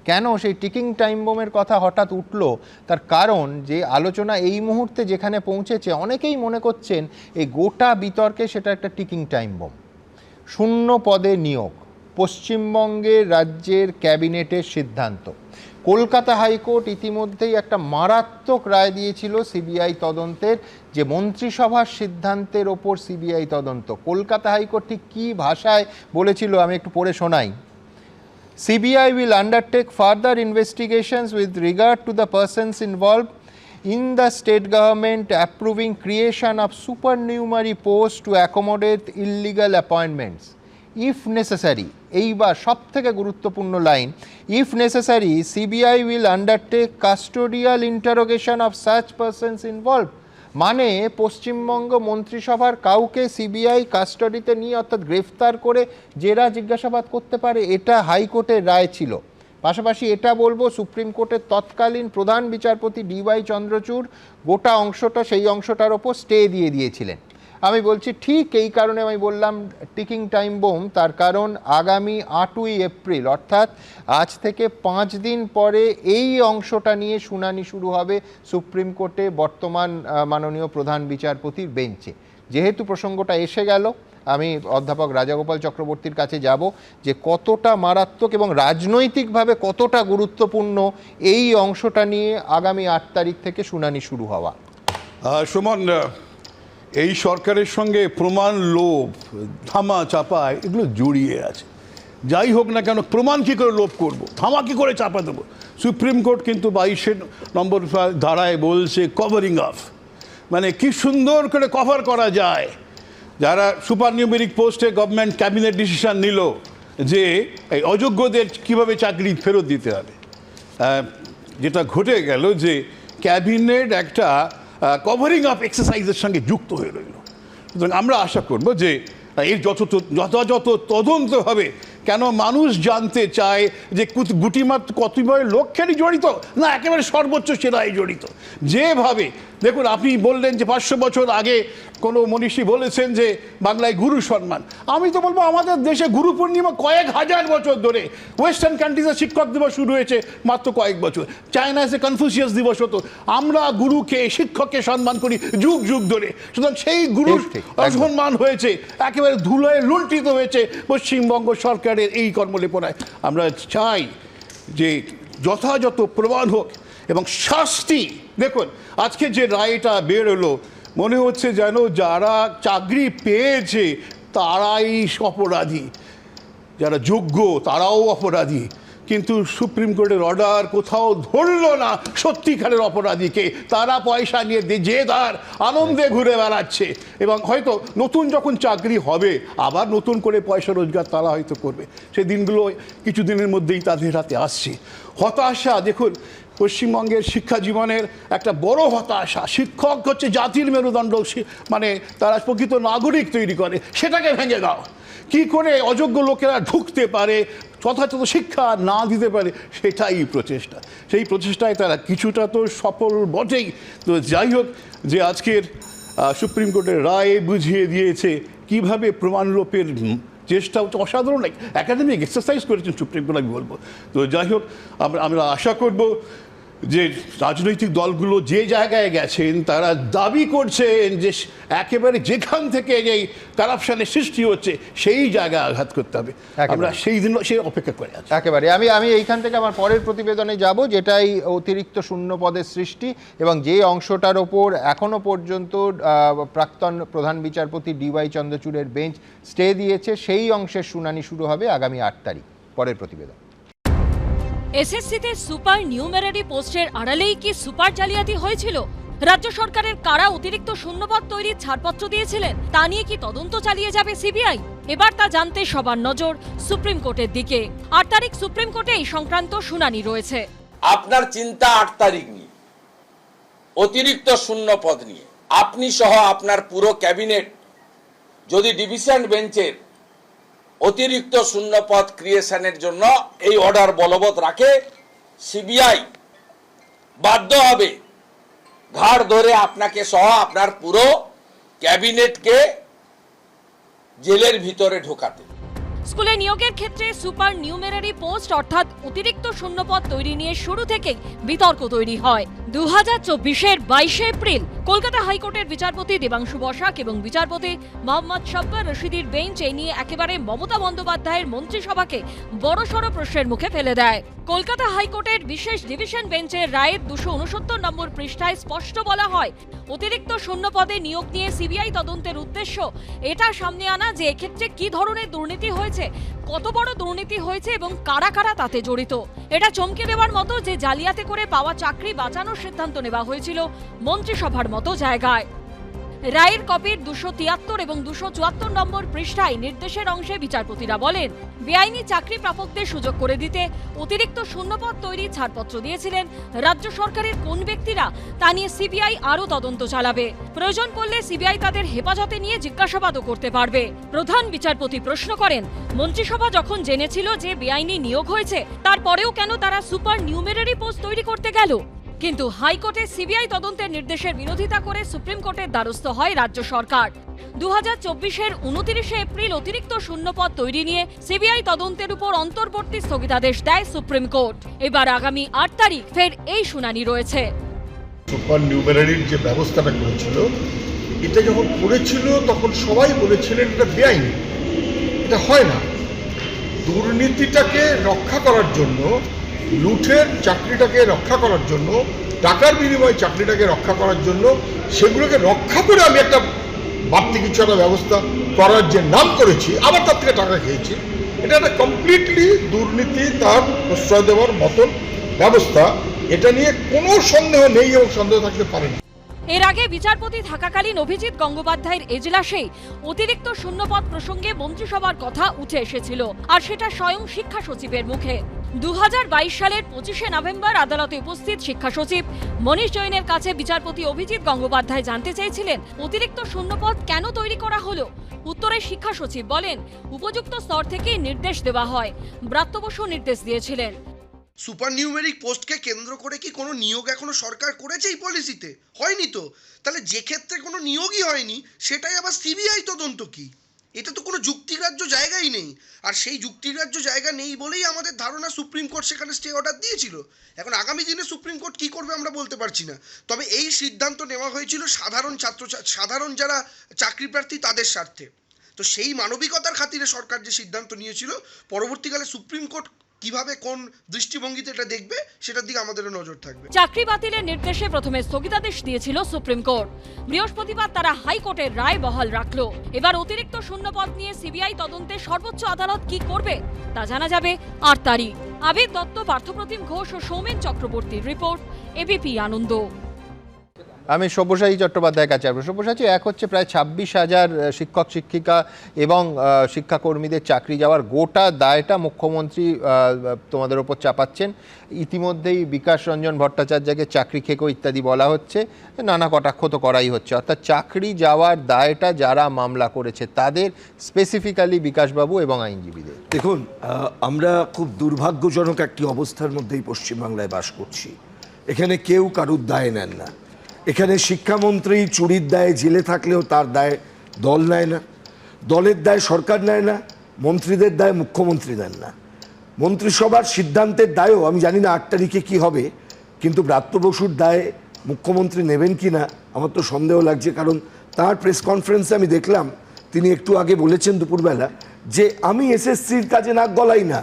কেন সেই টিকিং টাইম বোমের কথা হঠাৎ উঠলো, তার কারণ যে আলোচনা এই মুহূর্তে যেখানে পৌঁছেছে, অনেকেই মনে করছেন এই গোটা বিতর্কে সেটা একটা টিকিং টাইম বোম। শূন্য পদে নিয়োগ, পশ্চিমবঙ্গের রাজ্যের ক্যাবিনেটের সিদ্ধান্ত। কলকাতা হাইকোর্ট ইতিমধ্যেই একটা মারাত্মক রায় দিয়েছিল সিবিআই তদন্তের, যে মন্ত্রিসভার সিদ্ধান্তের ওপর সিবিআই তদন্ত। কলকাতা হাইকোর্ট ঠিক কী ভাষায় বলেছিল আমি একটু পড়ে শোনাই। CBI will undertake further investigations with regard to the persons involved in the state government approving creation of supernumerary posts to accommodate illegal appointments. If necessary, এইবার সব থেকে গুরুত্বপূর্ণ line, if necessary, CBI will undertake custodial interrogation of such persons involved. মানে পশ্চিমবঙ্গ মন্ত্রিসভার কাউকে সিবিআই কাস্টাডিতে নিয়ে অর্থাৎ গ্রেফতার করে জেরা জিজ্ঞাসাবাদ করতে পারে, এটা হাইকোর্টের রায় ছিল। পাশাপাশি এটা বলবো, সুপ্রিম কোর্টের তৎকালীন প্রধান বিচারপতি DY চন্দ্রচূড় গোটা অংশটা, সেই অংশটার ওপর স্টে দিয়ে দিয়েছিলেন। আমি বলছি ঠিক এই কারণে আমি বললাম টিকিং টাইম বোম, তার কারণ আগামী 8ই এপ্রিল অর্থাৎ আজ থেকে 5 দিন পরে এই অংশটা নিয়ে শুনানি শুরু হবে সুপ্রিম কোর্টে বর্তমান মাননীয় প্রধান বিচারপতির বেঞ্চে। যেহেতু প্রসঙ্গটা এসে গেল, আমি অধ্যাপক রাজাগোপাল চক্রবর্তীর কাছে যাব যে কতটা মারাত্মক এবং রাজনৈতিকভাবে কতটা গুরুত্বপূর্ণ এই অংশটা নিয়ে আগামী 8 তারিখ থেকে শুনানি শুরু হওয়া। সুমন, এই সরকারের সঙ্গে প্রমাণ লোভ, ধামা চাপা এগুলো জড়িয়ে আছে। যাই হোক না কেন, প্রমাণ কী করে লোভ করব, ধামা কী করে চাপা দেবো? সুপ্রিম কোর্ট কিন্তু 22 নম্বর ধারায় বলছে কভারিং আপ, মানে কি সুন্দর করে কভার করা যায়। যারা সুপার নিউমেরিক পোস্টে গভর্নমেন্ট ক্যাবিনেট ডিসিশন নিল যে এই অযোগ্যদের কিভাবে চাকরি ফেরত দিতে হবে, যেটা ঘটে গেল যে ক্যাবিনেট একটা কভারিং আপ এক্সারসাইজের সঙ্গে যুক্ত হয়ে রইল। সুতরাং আমরা আশা করব যে এর যথাযথ তদন্ত হবে। কেন মানুষ জানতে চায় যে গুটিমাত্র কতিপয় লোকখানি জড়িত, না একেবারে সর্বোচ্চ সেরাই জড়িত। যেভাবে দেখুন, আপনি বললেন যে 500 বছর আগে কোনো মনীষী বলেছেন যে বাংলায় গুরু সম্মান। আমি তো বলবো আমাদের দেশে গুরু পূর্ণিমা কয়েক হাজার বছর ধরে, ওয়েস্টার্ন কান্ট্রিজে শিক্ষক দিবস শুরু হয়েছে মাত্র কয়েক বছর, চায়নাতে কনফুসিয়াস দিবস হতো। আমরা গুরুকে, শিক্ষককে সম্মান করি যুগ যুগ ধরে। সুতরাং সেই গুরুর অসম্মান হয়েছে, একেবারে ধুলোয় লুণ্ঠিত হয়েছে পশ্চিমবঙ্গ সরকারের এই কর্মলেপনায়। আমরা চাই যে যথাযথ প্রমাণ হোক এবং শাস্তি। দেখুন, আজকে যে রায়টা বেরোলো, মনে হচ্ছে যেন যারা চাকরি পেয়েছে তারাই অপরাধী, যারা যোগ্য তারাও অপরাধী। কিন্তু সুপ্রিম কোর্টের অর্ডার কোথাও ধরল না সত্যিকারের অপরাধীকে। তারা পয়সা নিয়ে যে তার আনন্দে ঘুরে বেড়াচ্ছে, এবং হয়তো নতুন যখন চাকরি হবে আবার নতুন করে পয়সা রোজগার তারা হয়তো করবে। সেই দিনগুলো কিছুদিনের মধ্যেই তাদের হাতে আসছে। হতাশা, দেখুন পশ্চিমবঙ্গের শিক্ষা জীবনের একটা বড় হতাশা। শিক্ষক হচ্ছে জাতির মেরুদণ্ড, মানে তারা প্রকৃত নাগরিক তৈরি করে, সেটাকে ভেঙে দাও। কি করে অযোগ্য লোকেরা ঢুকতে পারে, যথাযথ শিক্ষা না দিতে পারে, সেটাই প্রচেষ্টা। সেই প্রচেষ্টায় তারা কিছুটা তো সফল বটেই। তো যাই হোক, যে আজকের সুপ্রিম কোর্টের রায় বুঝিয়ে দিয়েছে কিভাবে প্রমাণ লোপের চেষ্টা হচ্ছে, অসাধারণ একাডেমিক এক্সারসাইজ করেছেন সুপ্রিম কোর্ট, আমি বলবো। তো যাই হোক, আমরা আশা করব যে রাজনৈতিক দলগুলো যে জায়গায় গেছেন তারা দাবি করছেন যে একেবারে যেখান থেকে এই কারাপশনের সৃষ্টি হচ্ছে সেই জায়গায় আঘাত করতে হবে। আমরা সেই দিন সে অপেক্ষা করে আছি। একেবারে আমি এইখান থেকে আমার পরের প্রতিবেদনে যাব, যেটাই অতিরিক্ত শূন্য পদের সৃষ্টি এবং যে অংশটার ওপর এখনো পর্যন্ত প্রাক্তন প্রধান বিচারপতি DY চন্দ্রচূড়ের বেঞ্চ স্টে দিয়েছে, সেই অংশের শুনানি শুরু হবে আগামী 8 তারিখ। পরের প্রতিবেদন। এসএসসিতে সুপার নিউমেরারি পোস্টের আড়ালেই কি সুপার জালিয়াতি হয়েছিল? রাজ্য সরকারের কারা অতিরিক্ত শূন্যপদ তৈরির ছাড়পত্র দিয়েছিলেন, তা নিয়ে কি তদন্ত চালিয়ে যাবে সিবিআই? এবার তা জানতে সবার নজর সুপ্রিম কোর্টের দিকে। 8 তারিখ সুপ্রিম কোর্টে এই সংক্রান্ত শুনানি রয়েছে। আপনার চিন্তা 8 তারিখ নিয়ে, অতিরিক্ত শূন্যপদ নিয়ে। আপনি সহ আপনার পুরো ক্যাবিনেট যদি ডিভিশন বেঞ্চের অতিরিক্ত শূন্যপদ ক্রিয়েশনের জন্য এই অর্ডার বলবৎ রাখে, সিবিআই বাধ্য হবে ঘাড় ধরে আপনাকে সহ আপনার পুরো ক্যাবিনেটকে জেলের ভিতরে ঢোকাতে। স্কুলে নিয়োগের ক্ষেত্রে সুপার নিউমেরারি পোস্ট অর্থাৎ অতিরিক্ত শূন্যপদ তৈরি নিয়ে শুরু থেকেই বিতর্ক তৈরি হয়। 2024-এর 22 এপ্রিল কলকাতা হাইকোর্টের বিচারপতি দেবাংশু বসাক এবং বিচারপতি মোহাম্মদ সাব্বার রশিদির বেঞ্চ এই নিয়ে একেবারে মমতা বন্দ্যোপাধ্যায়ের মন্ত্রিসভাকে বড়সড় প্রশ্নের মুখে ফেলে দেয়। কলকাতা হাইকোর্টের বিশেষ ডিভিশন বেঞ্চের রায়ের 269 নম্বর পৃষ্ঠায় স্পষ্ট বলা হয়, অতিরিক্ত শূন্যপদে নিয়োগ নিয়ে সিবিআই তদন্তের উদ্দেশ্য এটা সামনে আনা যে এক্ষেত্রে কি ধরনের দুর্নীতি হয়েছে, কত বড় দুর্নীতি হয়েছে এবং কারা কারা তাতে জড়িত। এটা চমকে দেওয়ার মতো যে জালিয়াতি করে পাওয়া চাকরি বাঁচানোর সিদ্ধান্ত নেওয়া হয়েছিল মন্ত্রিসভার মতো জায়গায়। রায়ের কপির 273 এবং 274 নম্বর পৃষ্ঠায় নির্দেশের অংশে বিচারপতিরা বলেন, বেআইনি চাকরি প্রাপকদের সুযোগ করে দিতে অতিরিক্ত শূন্যপদ তৈরি ছাড়পত্র দিয়েছিলেন রাজ্য সরকারের কোন ব্যক্তিরা, তা নিয়ে সিবিআই আরও তদন্ত চালাবে। প্রয়োজন পড়লে সিবিআই তাদের হেফাজতে নিয়ে জিজ্ঞাসাবাদও করতে পারবে। প্রধান বিচারপতি প্রশ্ন করেন, মন্ত্রিসভা যখন জেনেছিল যে বেআইনি নিয়োগ হয়েছে, তারপরেও কেন তারা সুপার নিউমেরারি পোস্ট তৈরি করতে গেল? কিন্তু হাইকোর্টে সিবিআই তদন্তের নির্দেশের বিরোধিতা করে সুপ্রিম কোর্টের দ্বারস্থ হয় রাজ্য সরকার। 2024-এর 29 এপ্রিল অতিরিক্ত শূন্যপদ তৈরি নিয়ে সিবিআই তদন্তের উপর অন্তর্বর্তী স্থগিতাদেশ দেয় সুপ্রিম কোর্ট। এবার আগামী 8 তারিখ ফের এই শুনানি রয়েছে। সুপার নিউমেরারির যে ব্যবস্থাটা করেছিল, এটা যখন করেছিল তখন সবাই বলেছিলেন এটা বেআইনি, এটা হয় না। দুর্নীতিটাকে রক্ষা করার জন্য, লুঠের চাকরিটাকে রক্ষা করার জন্য, টাকার বিনিময়ে চাকরিটাকে রক্ষা করার জন্য, সেগুলোকে রক্ষা করে আমি একটা বাড়তি কিছু একটা ব্যবস্থা করার যে নাম করেছি, আবার তার থেকে টাকা খেয়েছি। এটা একটা কমপ্লিটলি দুর্নীতি, তার প্রশ্রয় দেওয়ার মতন ব্যবস্থা। এটা নিয়ে কোনো সন্দেহ নেই এবং সন্দেহ থাকতে পারে না। এর আগে বিচারপতি থাকাকালীন অভিজিৎ গঙ্গোপাধ্যায়ের এজলাসেই অতিরিক্ত শূন্যপদ প্রসঙ্গে মন্ত্রিসভার কথা উঠে এসেছিল, আর সেটা স্বয়ং শিক্ষা সচিবের মুখে। 2022 সালের 25শে নভেম্বর আদালতে উপস্থিত শিক্ষা সচিব মনীষ জৈনের কাছে বিচারপতি অভিজিৎ গঙ্গোপাধ্যায় জানতে চেয়েছিলেন অতিরিক্ত শূন্যপদ কেন তৈরি করা হলো। উত্তরে শিক্ষা সচিব বলেন, উপযুক্ত স্তর থেকে নির্দেশ দেওয়া হয়। ব্রাত্য বসু নির্দেশ দিয়েছিলেন। সুপার নিউমেরিক পোস্টকে কেন্দ্র করে কি কোনো নিয়োগ এখনো সরকার করেছে এই পলিসিতে? হয়নি তো। তাহলে যে ক্ষেত্রে কোনো নিয়োগই হয়নি সেটাই আবার সিবিআই তদন্ত কি? এটা তো কোনো যুক্তিগ্রাহ্য জায়গাই নেই। আর সেই যুক্তিগ্রাহ্য জায়গা নেই বলেই আমাদের ধারণা সুপ্রিম কোর্ট সেখানে স্টে অর্ডার দিয়েছিল। এখন আগামী দিনে সুপ্রিম কোর্ট কী করবে আমরা বলতে পারছি না। তবে এই সিদ্ধান্ত নেওয়া হয়েছিল সাধারণ যারা চাকরি প্রার্থী তাদের স্বার্থে। তো সেই মানবিকতার খাতিরে সরকার যে সিদ্ধান্ত নিয়েছিল, পরবর্তীকালে সুপ্রিম কোর্ট কিভাবে কোন দৃষ্টিভঙ্গিতে এটা দেখবে সেটার দিকে আমাদেরও নজর থাকবে। চাকরি বাতিলের নির্দেশে প্রথমে স্থগিতাদেশ দিয়েছিল সুপ্রিম কোর্ট। বৃহস্পতিবার তারা হাইকোর্টের রায় বহাল রাখলো। এবার অতিরিক্ত শূন্যপদ নিয়ে সিবিআই তদন্তে সর্বোচ্চ আদালত কি করবে তা জানা যাবে 8 তারিখ। আবির দত্ত, পার্থপ্রতিম ঘোষ ও সৌমেন চক্রবর্তীর রিপোর্ট, এবিপি আনন্দ। আমি সব্যসাচী চট্টোপাধ্যায়ের কাছে আসবো। সব্যসাচী, এক হচ্ছে প্রায় 26,000 শিক্ষক শিক্ষিকা এবং শিক্ষাকর্মীদের চাকরি যাওয়ার গোটা দায়টা মুখ্যমন্ত্রী তোমাদের ওপর চাপাচ্ছেন। ইতিমধ্যেই বিকাশ রঞ্জন ভট্টাচার্যকে চাকরি খেকো ইত্যাদি বলা হচ্ছে, নানা কটাক্ষ তো করাই হচ্ছে। অর্থাৎ চাকরি যাওয়ার দায়টা যারা মামলা করেছে তাদের, স্পেসিফিক্যালি বিকাশবাবু এবং আইনজীবীদের। দেখুন, আমরা খুব দুর্ভাগ্যজনক একটি অবস্থার মধ্যেই পশ্চিমবাংলায় বাস করছি। এখানে কেউ কারুর দায় নেন না। এখানে শিক্ষামন্ত্রী চুরির দায়ে জেলে থাকলেও তার দায় দল নেয় না, দলের দায় সরকার নেয় না, মন্ত্রীদের দায় মুখ্যমন্ত্রী নেন না। মন্ত্রিসভার সিদ্ধান্তের দায়ও আমি জানি না 8 তারিখে কী হবে, কিন্তু ব্রাত্য বসুর দায় মুখ্যমন্ত্রী নেবেন কি না আমার তো সন্দেহ লাগছে। কারণ তার প্রেস কনফারেন্সে আমি দেখলাম তিনি একটু আগে বলেছেন দুপুরবেলা যে আমি এসএসসির কাজে নাক গলাই না,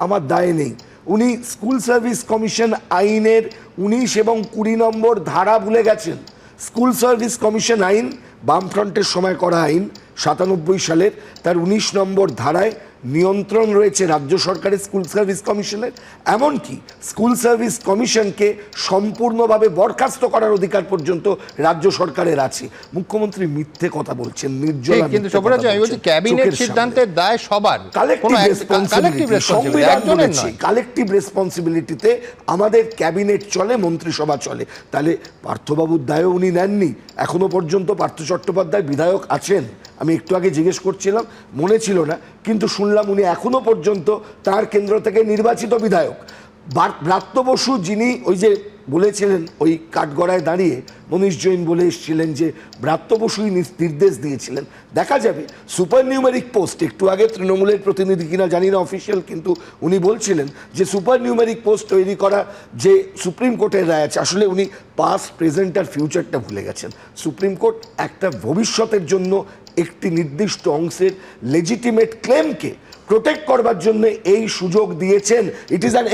আমার দায় নেই। উনি স্কুল সার্ভিস কমিশন আইনের 19 এবং 20 নম্বর ধারা ভুলে গেছেন। স্কুল সার্ভিস কমিশন আইন বামফ্রন্টের সময় করা আইন 97 সালের, তার 19 নম্বর ধারায় নিয়ন্ত্রণ রয়েছে রাজ্য সরকারের স্কুল সার্ভিস কমিশনের। এমনকি স্কুল সার্ভিস কমিশনকে সম্পূর্ণভাবে বরখাস্ত করার অধিকার পর্যন্ত রাজ্য সরকারের আছে। মুখ্যমন্ত্রী মিথ্যে কথা বলছেন, নির্জলা। কিন্তু আমি বলছি ক্যাবিনেট সিদ্ধান্তের দায় সবার, কালেকটিভ রেসপন্সিবিলিটিতে আমাদের ক্যাবিনেট চলে, মন্ত্রিসভা চলে। তাহলে পার্থবাবুর দায়ও উনি নেননি। এখনো পর্যন্ত পার্থ চট্টোপাধ্যায় বিধায়ক আছেন, আমি একটু আগে জিজ্ঞেস করছিলাম, মনে ছিল না, কিন্তু শুনলাম উনি এখনো পর্যন্ত তার কেন্দ্র থেকে নির্বাচিত বিধায়ক। ব্রাত্য বসু, যিনি ওই যে বলেছিলেন ওই কাঠগড়ায় দাঁড়িয়ে মনীষ জৈন বলে এসেছিলেন যে ব্রাত্য বসুই নির্দেশ দিয়েছিলেন। দেখা যাবে সুপার নিউমেরিক পোস্ট, একটু আগে তৃণমূলের প্রতিনিধি কিনা জানি না অফিসিয়াল, কিন্তু উনি বলছিলেন যে সুপার নিউমেরিক পোস্ট তৈরি করা যে সুপ্রিম কোর্টের রায় আছে, আসলে উনি পাস্ট, প্রেজেন্ট আর ফিউচারটা ভুলে গেছেন। সুপ্রিম কোর্ট একটা ভবিষ্যতের জন্য একটি নির্দিষ্ট অংশের লেজিটিমেট ক্লেমকে প্রোটেক্ট করবার জন্য এই সুযোগ দিয়েছেন। It is an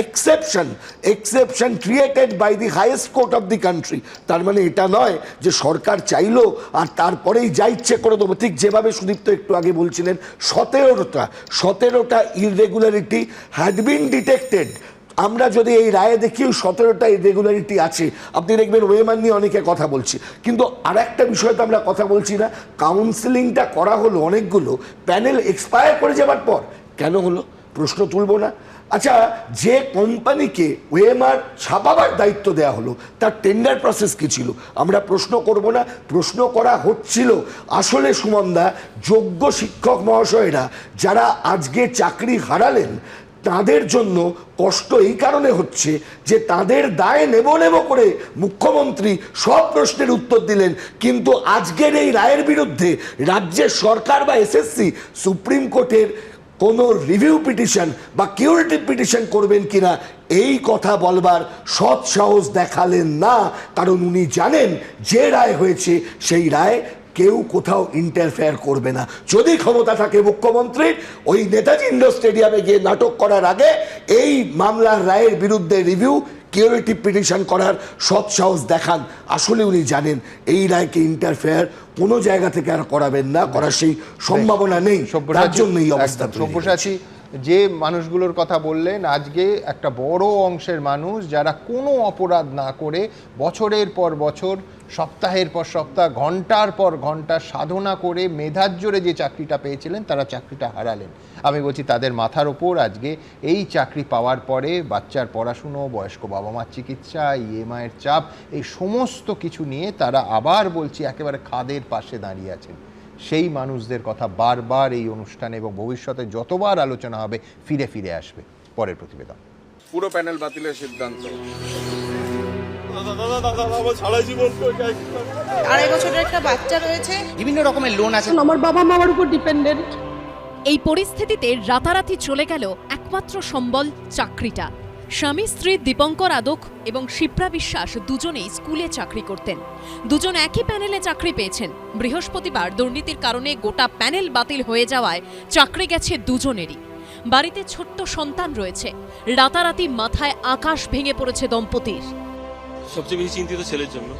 exception created by the highest court of the country. তার মানে এটা নয় যে সরকার চাইলো আর তারপরেই যা ইচ্ছে করে দেবো। ঠিক যেভাবে সুদীপ্ত একটু আগে বলছিলেন 17টা ইররেগুলারিটি হ্যাড বিন ডিটেক্টেড। আমরা যদি এই রায়ে দেখি 17টা ইররেগুলারিটি আছে। আপনি দেখবেন ওয়েমান নিয়ে অনেকে কথা বলছি, কিন্তু আর একটা বিষয় তো আমরা কথা বলছি না। কাউন্সেলিংটা করা হলো অনেকগুলো, প্যানেল এক্সপায়ার করে যাবার পর কেন হলো প্রশ্ন তুলব না? আচ্ছা, যে কোম্পানিকে ওয়েমার ছাপাবার দায়িত্ব দেওয়া হলো তার টেন্ডার প্রসেস কী ছিল? আমরা প্রশ্ন করব না? প্রশ্ন করা হচ্ছিল। আসলে সুমনদা, যোগ্য শিক্ষক মহাশয়রা যারা আজকে চাকরি হারালেন তাদের জন্য কষ্ট এই কারণে হচ্ছে যে তাদের দায় নেব করে মুখ্যমন্ত্রী সব প্রশ্নের উত্তর দিলেন, কিন্তু আজকের এই রায়ের বিরুদ্ধে রাজ্যের সরকার বা এসএসসি সুপ্রিম কোর্টের কোনো রিভিউ পিটিশন বা কিউরেটিভ পিটিশন করবেন কিনা এই কথা বলবার সৎ সাহস দেখালেন না। কারণ উনি জানেন যে রায় হয়েছে সেই রায় কেউ কোথাও ইন্টারফেয়ার করবে না। যদি ক্ষমতা থাকে মুখ্যমন্ত্রীর, ওই নেতাজি ইন্ডোর স্টেডিয়ামে গিয়ে নাটক করার আগে এই মামলার রায়ের বিরুদ্ধে রিভিউ কিউরেটিভ পিটিশন করার সৎ সাহস দেখান। আসলে উনি জানেন এই রায়কে ইন্টারফেয়ার কোনো জায়গা থেকে আর করাবেন না, করার সেই সম্ভাবনা নেই, তার জন্য এই অবস্থা। সব্যসাচী, যে মানুষগুলোর কথা বললেন, আজকে একটা বড় অংশের মানুষ যারা কোনো অপরাধ না করে বছরের পর বছর, সপ্তাহের পর সপ্তাহ, ঘন্টার পর ঘন্টা সাধনা করে মেধার জোরে যে চাকরিটা পেয়েছিলেন, তারা চাকরিটা হারালেন। আমি বলছি তাদের মাথার ওপর আজকে এই চাকরি পাওয়ার পরে বাচ্চার পড়াশুনো, বয়স্ক বাবা মার চিকিৎসা, ইএমআইয়ের চাপ, এই সমস্ত কিছু নিয়ে তারা আবার বলছি একেবারে খাদের পাশে দাঁড়িয়ে আছেন। সেই মানুষদের কথা বারবার এই অনুষ্ঠানে এবং ভবিষ্যতে যতবার আলোচনা হবে ফিরে ফিরে আসবে। পরের প্রতিবেদন। পুরো প্যানেল বাতিলের সিদ্ধান্ত। 2.5 বছরের একটা বাচ্চা রয়েছে, বিভিন্ন রকমের লোন আছে, আমার বাবা মার উপর ডিপেন্ডেন্ট। এই পরিস্থিতিতে রাতারাতি চলে গেল একমাত্র সম্বল চাকরিটা। স্বামী স্ত্রী দীপঙ্কর আদক এবং শিপ্রা বিশ্বাস দুজনেই স্কুলে চাকরি করতেন। দুজন একই প্যানেলে চাকরি পেয়েছেন। বৃহস্পতিবার দুর্নীতির কারণে গোটা প্যানেল বাতিল হয়ে যাওয়ায় চাকরি গেছে দুজনেরই। বাড়িতে ছোট্ট সন্তান রয়েছে। রাতারাতি মাথায় আকাশ ভেঙে পড়েছে দম্পতির। সবচেয়ে বেশি চিন্তিত ছেলের জন্য।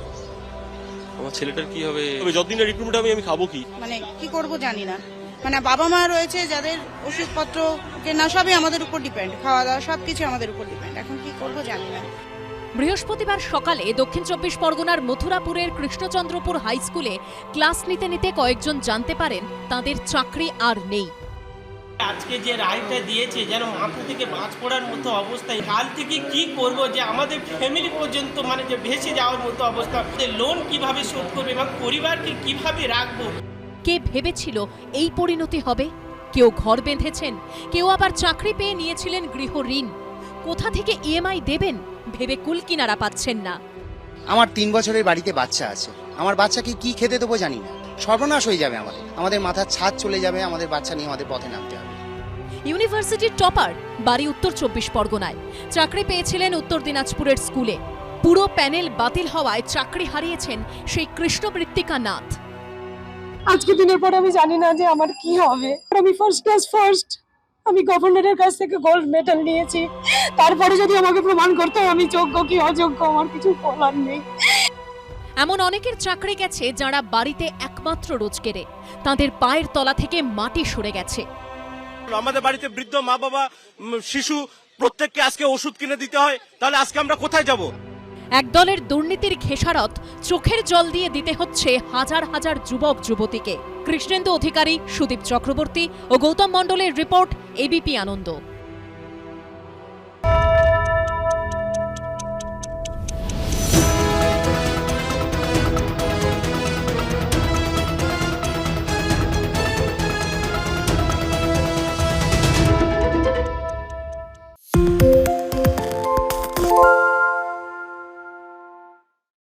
আমার ছেলেটার কি হবে? যতদিন রিক্রুটমেন্ট হবে আমি খাবো কি? মানে কি করব জানি না। মানে বাবা মা রয়েছে যাদের ওষুধপত্র কেনা সবই আমাদের উপর ডিপেন্ড, খাওয়া দাওয়া সবকিছু আমাদের উপর ডিপেন্ড। এখন কি করব জানি না। বৃহস্পতিবার সকালে দক্ষিণ 24 পরগনার মথুরাপুরের কৃষ্ণচন্দ্রপুর হাই স্কুলে ক্লাস নিতে নিতে কয়েকজন জানতে পারেন তাদের চাকরি আর নেই। আজকে যে রায়টা দিয়েছে যেন মাথা থেকে বাজ পড়ার মতো অবস্থায়, কাল থেকে কি করব যে আমাদের ফ্যামিলি পর্যন্ত মানে যে ভেসে যাওয়ার মতো অবস্থা, লোন কিভাবে শোধ করবে এবং পরিবারকে কিভাবে রাখবো। কে ভেবেছিল এই পরিণতি হবে? কেউ ঘর বেঁধেছেন, কেউ আবার চাকরি পেয়ে নিয়েছিলেন গৃহ ঋণ। কোথা থেকে ইএমআই দেবেন ভেবে কুল কিনারা পাচ্ছেন না। আমার 3 বছরের বাড়িতে বাচ্চা আছে, আমার বাচ্চাকে কি খেতে দেবো জানি না। সর্বনাশ হয়ে যাবে, আমাদের মাথার ছাদ চলে যাবে, আমাদের বাচ্চা নিয়ে আমাদের পথে নামতে হবে। ইউনিভার্সিটির টপার, বাড়ি উত্তর 24 পরগনায়, চাকরি পেয়েছিলেন উত্তর দিনাজপুরের স্কুলে। পুরো প্যানেল বাতিল হওয়ায় চাকরি হারিয়েছেন সেই কৃষ্ণবৃত্তিকা নাথ। আজকে দিনের পর আমি জানি না যে আমার কি হবে। আমি ফার্স্ট ক্লাস ফার্স্ট, আমি গভর্নরের কাছ থেকে গোল্ড মেডেল নিয়েছি। তারপরে যদি আমাকে প্রমাণ করতে হয় আমি যোগ্য কি অযোগ্য, আমার কিছু বলার নেই। এমন অনেকের চাকরি গেছে যারা বাড়িতে একমাত্র রোজগেরে। তাদের পায়ের তলা থেকে মাটি সরে গেছে। আমাদের বাড়িতে বৃদ্ধ মা বাবা, শিশু, প্রত্যেককে আজকে ওষুধ কিনে দিতে হয়, তাহলে আজকে আমরা কোথায় যাব? একদলের দুর্নীতির খেসারত চোখের জল দিয়ে দিতে হচ্ছে হাজার হাজার যুবক যুবতীকে। কৃষ্ণেন্দু অধিকারী, সুদীপ চক্রবর্তী ও গৌতম মণ্ডলের রিপোর্ট, এবিপি আনন্দ।